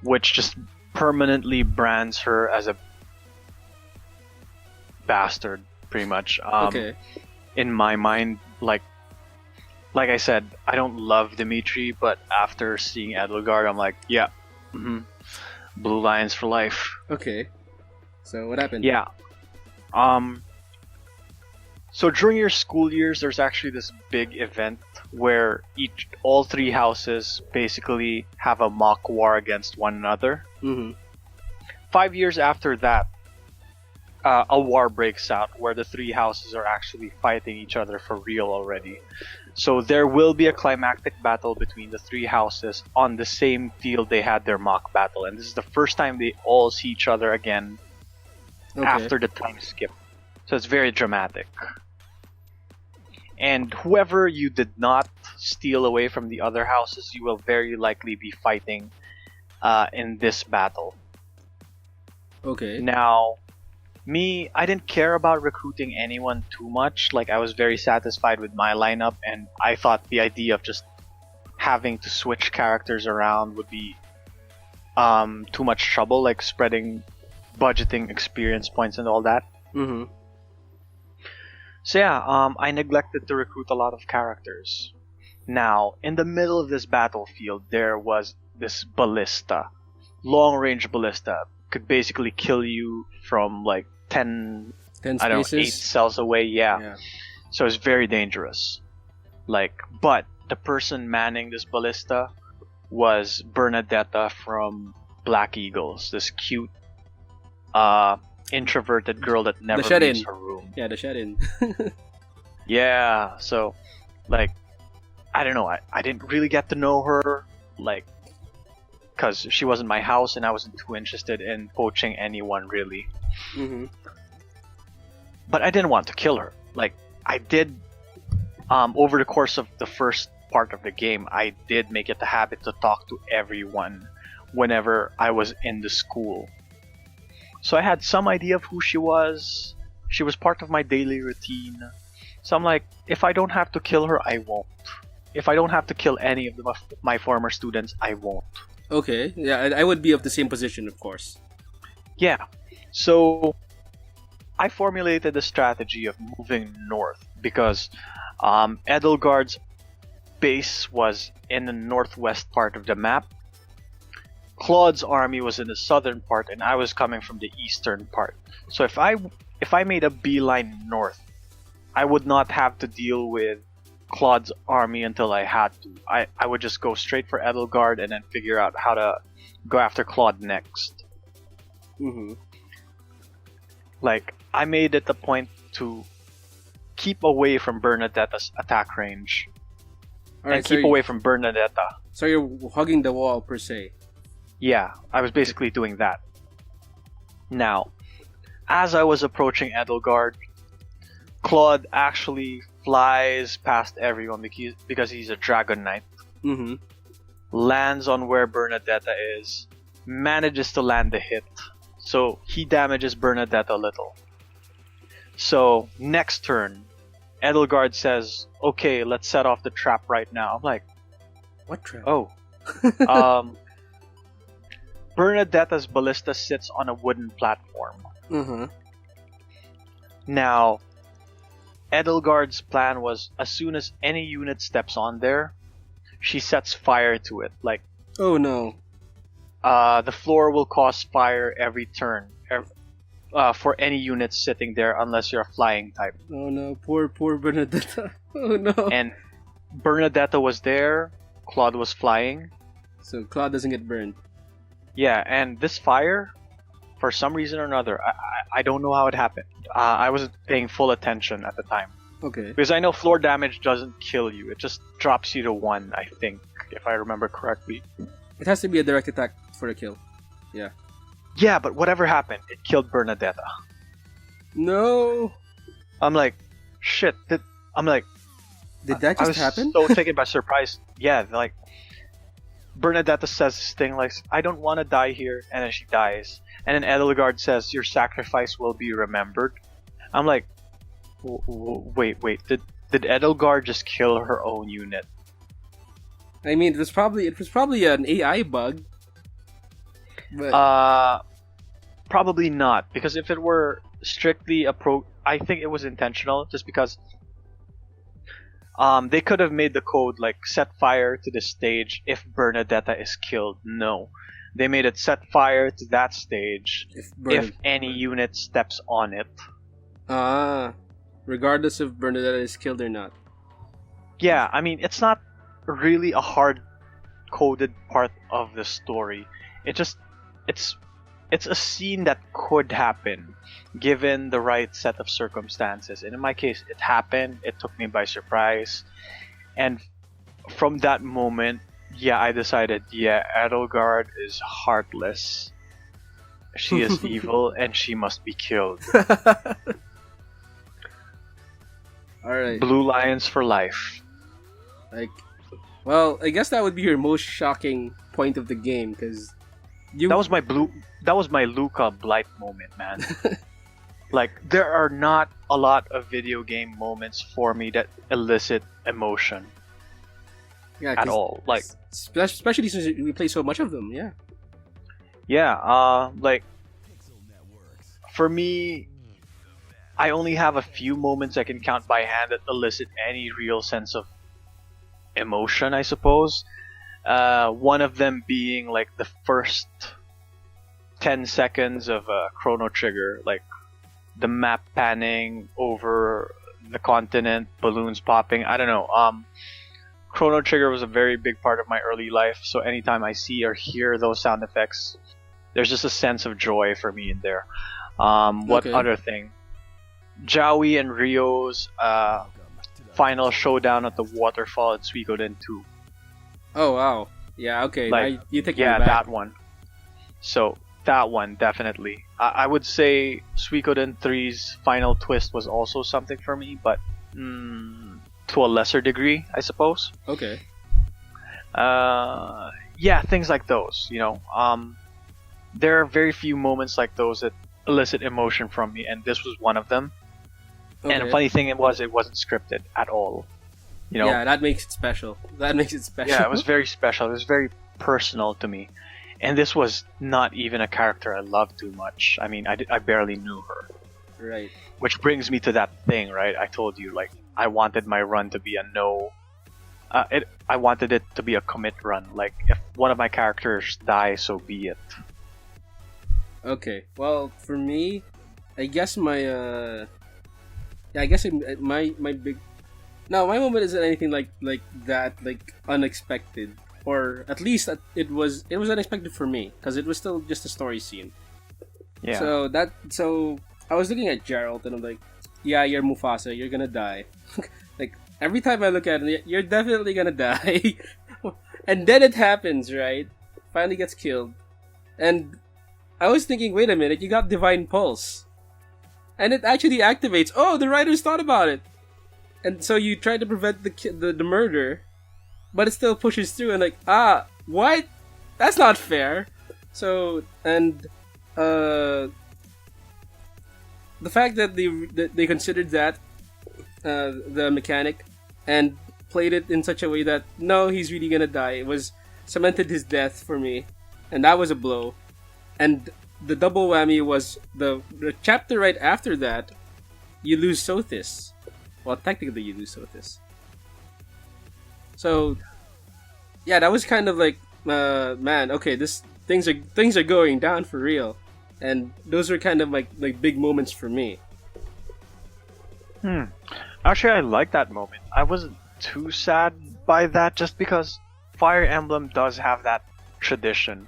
which just permanently brands her as a bastard, pretty much. Okay. In my mind, like I said, I don't love Dimitri, but after seeing Edelgard, I'm like, yeah, Blue Lions for life. Okay. So what happened? Yeah. So during your school years, there's actually this big event where all 3 houses basically have a mock war against one another. 5 years after that, a war breaks out where the 3 houses are actually fighting each other for real already. So there will be a climactic battle between the 3 houses on the same field they had their mock battle, and this is the first time they all see each other again after the time skip. So it's very dramatic. And whoever you did not steal away from the other houses, you will very likely be fighting in this battle. Okay. Now, I didn't care about recruiting anyone too much. Like, I was very satisfied with my lineup, and I thought the idea of just having to switch characters around would be too much trouble, like budgeting experience points and all that. So yeah, I neglected to recruit a lot of characters. Now, in the middle of this battlefield, there was this ballista. Long-range ballista. Could basically kill you from like 10 spaces? 8 cells away, yeah. So it's very dangerous. But the person manning this ballista was Bernadetta from Black Eagles, this cute introverted girl that never leaves her room. Yeah, the shut-in. Yeah, so I don't know, I didn't really get to know her, because she wasn't my house and I wasn't too interested in poaching anyone really. But I didn't want to kill her. I did, over the course of the first part of the game, I did make it a habit to talk to everyone whenever I was in the school. So I had some idea of who she was. She was part of my daily routine. So I'm like, if I don't have to kill her, I won't. if I don't have to kill any of my former students, I won't. Okay, yeah, I would be of the same position, of course. Yeah. So I formulated a strategy of moving north because Edelgard's base was in the northwest part of the map. Claude's army was in the southern part, and I was coming from the eastern part. So if I made a beeline north, I would not have to deal with Claude's army until I had to. I would just go straight for Edelgard and then figure out how to go after Claude next. Mm-hmm. Like, I made it a point to keep away from Bernadetta's attack range. Alright, and keep away from Bernadetta. So you're hugging the wall, per se. Yeah, I was basically doing that. Now, as I was approaching Edelgard, Claude actually flies past everyone because he's a Dragon Knight. Mm-hmm. Lands on where Bernadetta is, manages to land the hit, so he damages Bernadetta a little. So, next turn, Edelgard says, okay, let's set off the trap right now. I'm like, what trap? Oh. Bernadetta's ballista sits on a wooden platform. Mm-hmm. Now, Edelgard's plan was as soon as any unit steps on there, she sets fire to it. Like, oh no. The floor will cause fire every turn for any units sitting there unless you're a flying type. Oh no, poor Bernadetta. Oh no. And Bernadetta was there, Claude was flying. So Claude doesn't get burned. Yeah, and this fire, for some reason or another, I don't know how it happened. I wasn't paying full attention at the time. Okay. Because I know floor damage doesn't kill you, it just drops you to 1, I think, if I remember correctly. It has to be a direct attack for a kill. Yeah. Yeah, but whatever happened, it killed Bernadetta. No. I'm like, shit. Did that just happen? I was so taken by surprise. Yeah, like, Bernadetta says this thing like, I don't want to die here, and then she dies. And then Edelgard says, your sacrifice will be remembered. I'm like, wait, did Edelgard just kill her own unit? I mean, it was probably an AI bug. But... probably not, because if it were strictly I think it was intentional, just because they could have made the code like set fire to the stage if Bernadetta is killed. No, they made it set fire to that stage if any unit steps on it. Regardless if Bernadetta is killed or not. Yeah, I mean, it's not really a hard coded part of the story. It's a scene that could happen given the right set of circumstances. And in my case, it happened. It took me by surprise. And from that moment, yeah, I decided, yeah, Edelgard is heartless. She is evil and she must be killed. Alright. Blue Lions for life. Like, well, I guess that would be your most shocking point of the game, because that was my Luca Blight moment, man. Like, there are not a lot of video game moments for me that elicit emotion. Yeah, at all. Like, especially since we play so much of them, yeah. Yeah, like, for me, I only have a few moments I can count by hand that elicit any real sense of emotion, I suppose. One of them being like the first 10 seconds of Chrono Trigger, like the map panning over the continent, balloons popping. I don't know. Chrono Trigger was a very big part of my early life, so anytime I see or hear those sound effects, there's just a sense of joy for me in there. What other thing? Jowie and Ryo's final showdown at the waterfall at Suikoden 2. Oh wow. Yeah, okay. Like, you take yeah, me back. that one. So that one definitely. I would say Suikoden 3's final twist was also something for me, but to a lesser degree, I suppose. Okay. Yeah, things like those. You know, there are very few moments like those that elicit emotion from me, and this was one of them. Okay. And the funny thing it wasn't scripted at all. You know, Yeah, that makes it special. That makes it special. yeah, it was very special. It was very personal to me. And this was not even a character I loved too much. I mean, I barely knew her. Right. Which brings me to that thing, right? I told you, like, I wanted my run to be a no. I wanted it to be a commit run. Like, if one of my characters die, so be it. Okay. Well, for me, I guess my yeah, I guess my big no, my moment isn't anything like that, like unexpected, or at least it was unexpected for me because it was still just a story scene. Yeah. So I was looking at Gerald and I'm like, yeah, you're Mufasa, you're gonna die. Like every time I look at him, you're definitely gonna die. And then it happens, right? Finally gets killed, and I was thinking, wait a minute, you got Divine Pulse, and it actually activates. Oh, the writers thought about it, and so you try to prevent the murder, but it still pushes through. And like, what? That's not fair. So and the fact that they considered that the mechanic and played it in such a way that no, he's really gonna die. It was cemented his death for me, and that was a blow. And the double whammy was the chapter right after that. You lose Sothis. Well, technically you lose Sothis. So yeah, that was kind of like, man, okay, things are going down for real, and those were kind of like big moments for me. Actually, I like that moment. I wasn't too sad by that just because Fire Emblem does have that tradition.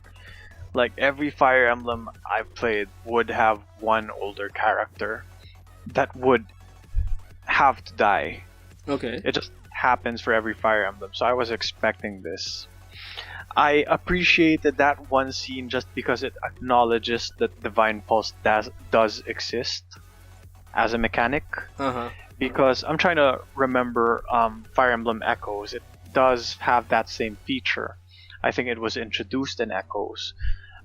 Like every Fire Emblem I've played would have one older character that would have to die. Okay. It just happens for every Fire Emblem, so I was expecting this. I appreciated that one scene just because it acknowledges that Divine Pulse does exist as a mechanic. Uh-huh. Because I'm trying to remember Fire Emblem Echoes. It does have that same feature. I think it was introduced in Echoes,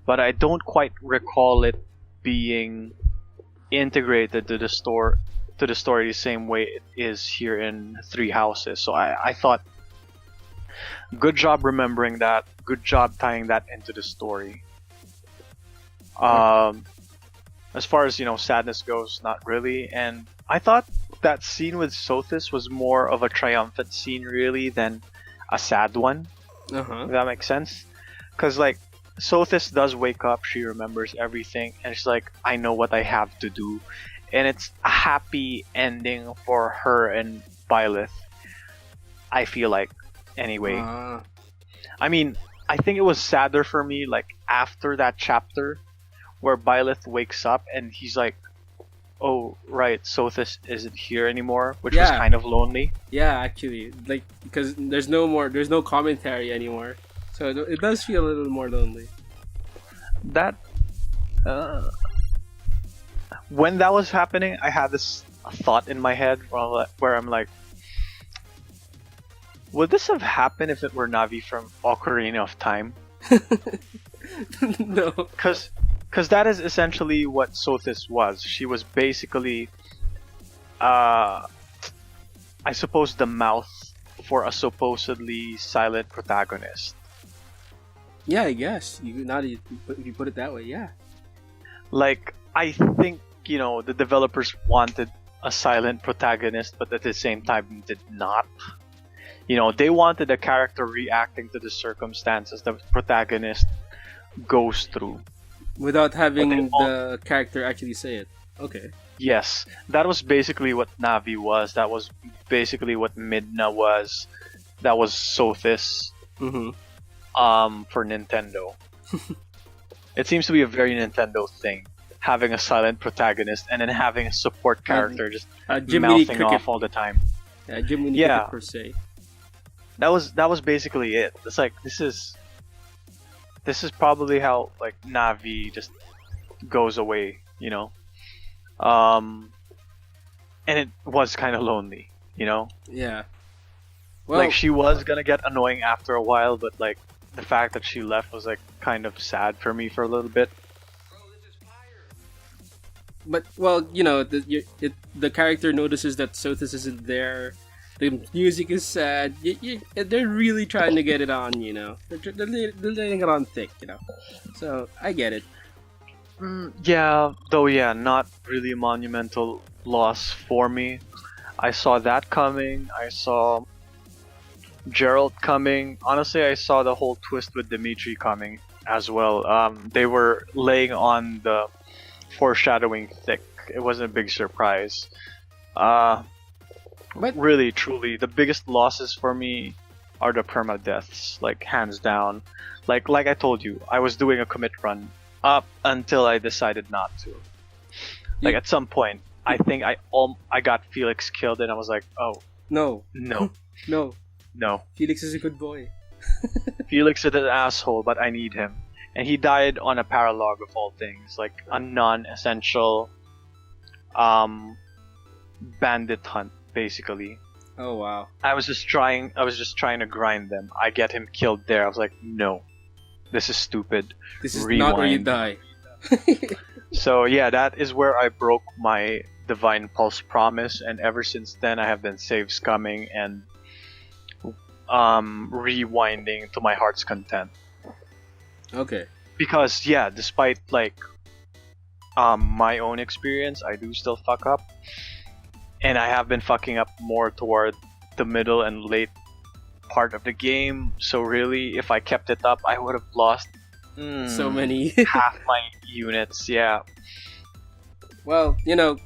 but I don't quite recall it being integrated to the story the same way it is here in Three Houses. So I thought, good job remembering that. Good job tying that into the story. As far as sadness goes, not really. And I thought that scene with Sothis was more of a triumphant scene, really, than a sad one. Uh-huh. If that makes sense. Because, like, Sothis does wake up, she remembers everything, and she's like, I know what I have to do. And it's a happy ending for her and Byleth, I feel like, anyway. I mean, I think it was sadder for me, like, after that chapter, where Byleth wakes up and he's like, oh, right, Sothis isn't here anymore, which was kind of lonely. Yeah, actually, like, because there's no commentary anymore, so it does feel a little more lonely. That, when that was happening, I had this thought in my head where I'm like, would this have happened if it were Navi from Ocarina of Time? No. Because that is essentially what Sothis was. She was basically, I suppose, the mouth for a supposedly silent protagonist. Yeah, I guess. If you put it that way, yeah. Like, I think, the developers wanted a silent protagonist, but at the same time did not. They wanted a character reacting to the circumstances the protagonist goes through. Without having the character actually say it. Okay. Yes, that was basically what Navi was. That was basically what Midna was. That was Sothis. For Nintendo. It seems to be a very Nintendo thing, having a silent protagonist and then having a support character just mouthing off all the time. Yeah, Jiminy Cricket per se. That was basically it. It's like this is probably how like Navi just goes away, and it was kind of lonely, Yeah. Well, like she was gonna get annoying after a while, but like the fact that she left was like kind of sad for me for a little bit. But well, the character notices that Sothis isn't there. The music is sad. They're really trying to get it on, you know. They're letting it on thick, you know. So I get it. Yeah, though, yeah, not really a monumental loss for me. I saw that coming. I saw Gerald coming. Honestly, I saw the whole twist with Dimitri coming as well. They were laying on the foreshadowing thick. It wasn't a big surprise. But Really, truly, the biggest losses for me are the permadeaths, like hands down. Like I told you, I was doing a commit run up until I decided not to. Like at some point, I think I got Felix killed, and I was like, oh no, no, no, no. Felix is a good boy. Felix is an asshole, but I need him. And he died on a paralogue of all things, like a non-essential bandit hunt, basically. Oh wow. I was just trying to grind them. I get him killed there. I was like, no. This is stupid. This is not where you die. So yeah, that is where I broke my Divine Pulse promise, and ever since then I have been save scumming and rewinding to my heart's content. Okay. Because yeah, despite like my own experience, I do still fuck up. And I have been fucking up more toward the middle and late part of the game. So really, if I kept it up, I would have lost so many. half my units. Yeah. Well, you know,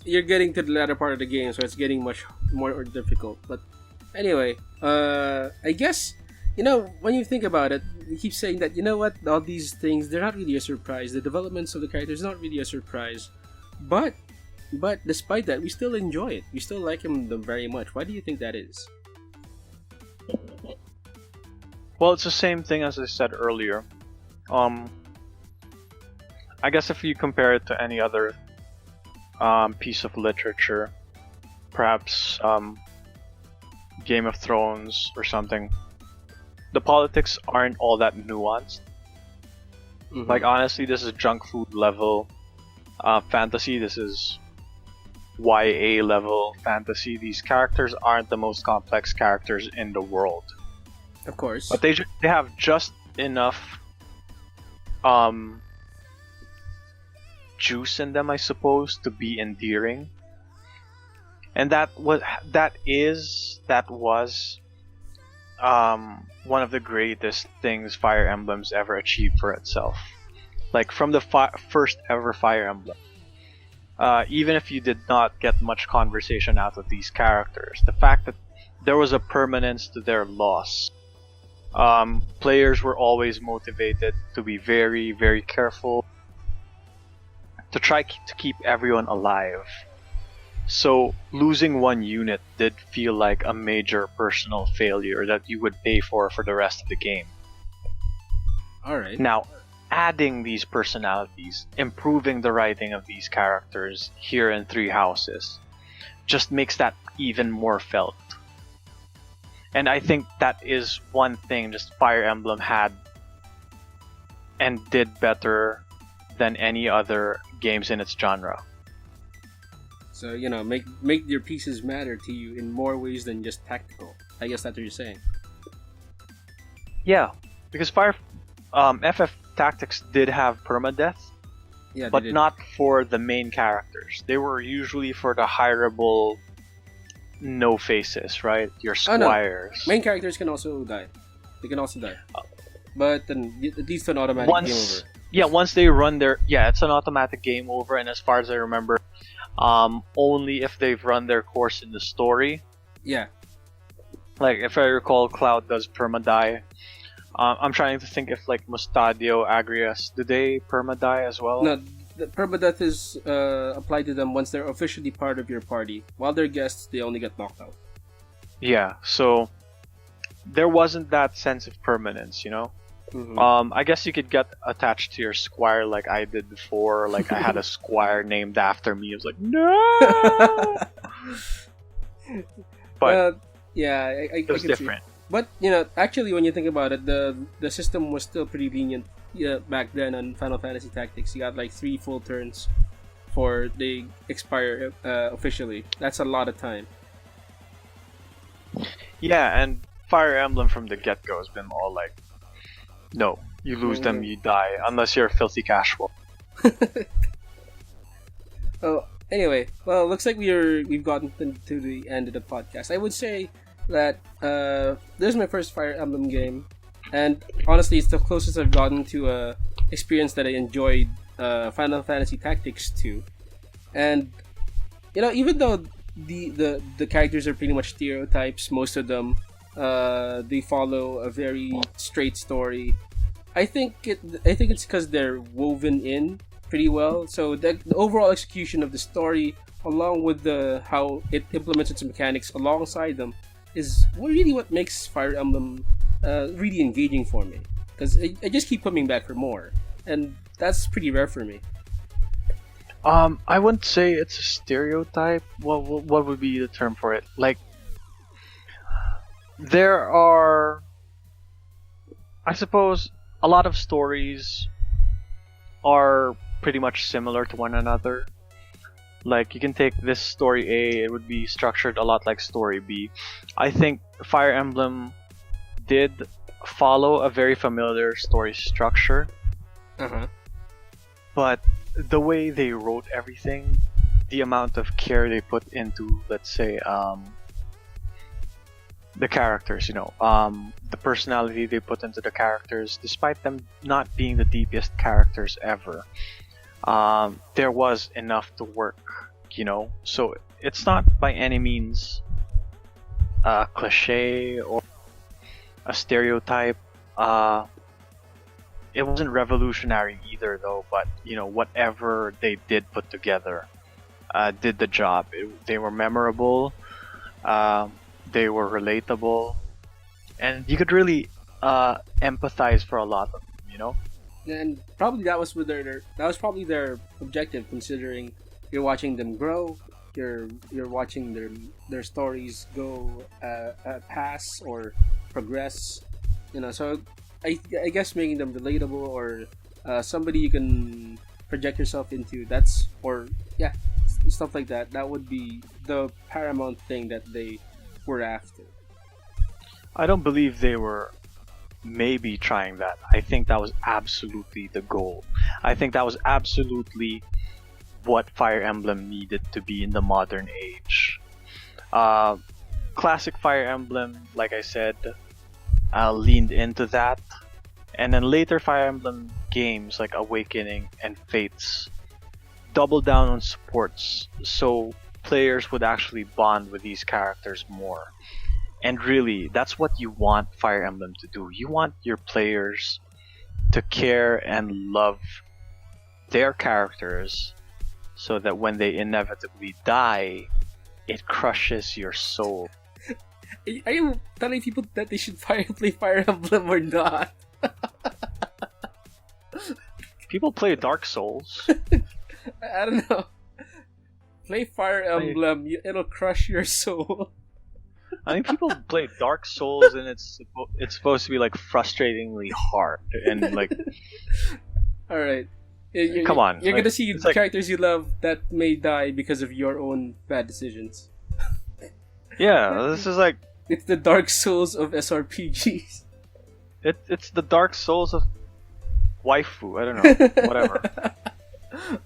you're getting to the latter part of the game, so it's getting much more difficult. But anyway, I guess, you know, when you think about it, you keep saying that, you know what, all these things, they're not really a surprise. The developments of the characters not really a surprise. But despite that, we still enjoy it. We still like them very much. Why do you think that is? Well, it's the same thing as I said earlier. I guess if you compare it to any other piece of literature, perhaps Game of Thrones or something, the politics aren't all that nuanced. Mm-hmm. Like honestly, this is junk food level fantasy. This is YA level fantasy. These characters aren't the most complex characters in the world. Of course. But they have just enough juice in them, I suppose, to be endearing. And that was one of the greatest things Fire Emblem's ever achieved for itself. Like from the first ever Fire Emblem. Even if you did not get much conversation out of these characters, the fact that there was a permanence to their loss. Players were always motivated to be very, very careful to try to keep everyone alive. So losing one unit did feel like a major personal failure that you would pay for the rest of the game. Alright. Now, adding these personalities, improving the writing of these characters here in Three Houses, just makes that even more felt. And I think that is one thing just Fire Emblem had and did better than any other games in its genre. So, you know, make your pieces matter to you in more ways than just tactical. I guess that's what you're saying. Yeah, because FF Tactics did have permadeath, Yeah, but not for the main characters. They were usually for the hireable no faces, right? Your squires. Main characters can also die. They can also die. But then at least an automatic game over. Yeah, once they run it's an automatic game over, and as far as I remember, only if they've run their course in the story. Yeah. Like, if I recall, Cloud does perma-die. I'm trying to think if, like, Mustadio, Agrias, do they perma-die as well? No, the permadeath is applied to them once they're officially part of your party. While they're guests, they only get knocked out. Yeah, so there wasn't that sense of permanence, you know? Mm-hmm. I guess you could get attached to your squire like I did before. Like, I had a squire named after me. I was like, no! But yeah, I it was different. But, you know, actually, when you think about it, the system was still pretty lenient back then on Final Fantasy Tactics. You got like 3 full turns before they expire officially. That's a lot of time. Yeah, and Fire Emblem from the get-go has been all like, no, you lose them, you die, unless you're a filthy casual. Oh, anyway, well, looks like we've gotten to the end of the podcast. I would say that this is my first Fire Emblem game, and honestly, it's the closest I've gotten to a experience that I enjoyed Final Fantasy Tactics 2. And even though the characters are pretty much stereotypes, most of them they follow a very straight story. I think it's because they're woven in pretty well. So the overall execution of the story, along with how it implements its mechanics alongside them, is really what makes Fire Emblem really engaging for me. Because I just keep coming back for more, and that's pretty rare for me. I wouldn't say it's a stereotype. What would be the term for it? Like, there are, I suppose, a lot of stories are pretty much similar to one another. Like, you can take this story A, it would be structured a lot like story B. I think Fire Emblem did follow a very familiar story structure. But the way they wrote everything, the amount of care they put into, let's say, the characters, the personality they put into the characters, despite them not being the deepest characters ever, there was enough to work, So it's not by any means a cliche or a stereotype. It wasn't revolutionary either, though, but whatever they did put together did the job. They were memorable, they were relatable, and you could really empathize for a lot of them, And probably that was probably their objective, considering you're watching them grow, you're watching their stories go pass or progress, So I guess making them relatable or somebody you can project yourself into. Stuff like that. That would be the paramount thing that they were after. I don't believe they were maybe trying that. I think that was absolutely the goal. I think that was absolutely what Fire Emblem needed to be in the modern age. Classic Fire Emblem, like I said, leaned into that, and then later Fire Emblem games like Awakening and Fates doubled down on supports, so players would actually bond with these characters more. And really, that's what you want Fire Emblem to do. You want your players to care and love their characters, so that when they inevitably die, it crushes your soul. Are you telling people that they should play Fire Emblem or not? People play Dark Souls. I don't know. Play Fire Emblem, it'll crush your soul. I mean, people play Dark Souls, and it's supposed to be like frustratingly hard, and like. All right. Come on. You're gonna see characters you love that may die because of your own bad decisions. Yeah, this is like. It's the Dark Souls of SRPGs. It's the Dark Souls of waifu. I don't know. Whatever.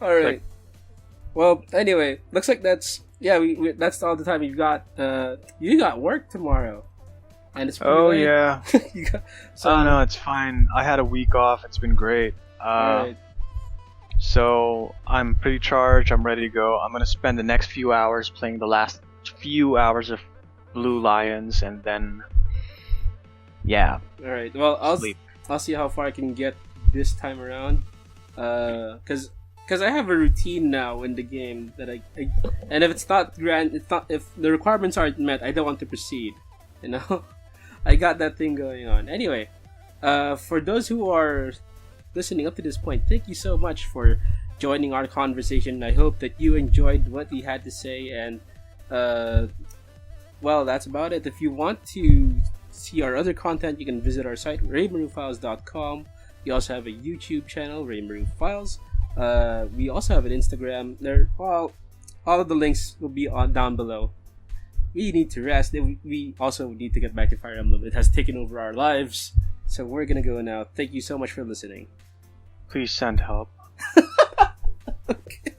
All right. Well, anyway, looks like that's that's all the time you've got. You got work tomorrow, and it's pretty late. Yeah. No, it's fine. I had a week off. It's been great. Right. So I'm pretty charged. I'm ready to go. I'm gonna spend the next few hours playing the last few hours of Blue Lions, and then all right. Well, I'll see how far I can get this time around. Because I have a routine now in the game that I and if it's not if the requirements aren't met, I don't want to proceed. I got that thing going on. Anyway, for those who are listening up to this point, thank you so much for joining our conversation. I hope that you enjoyed what we had to say, and well, that's about it. If you want to see our other content, you can visit our site, RayMaruFiles.com. We also have a YouTube channel, Raymaru Files. We also have an Instagram. All of the links will be down below. we need to rest. We also need to get back to Fire Emblem. It has taken over our lives. So we're gonna go now. Thank you so much for listening. Please send help. Okay.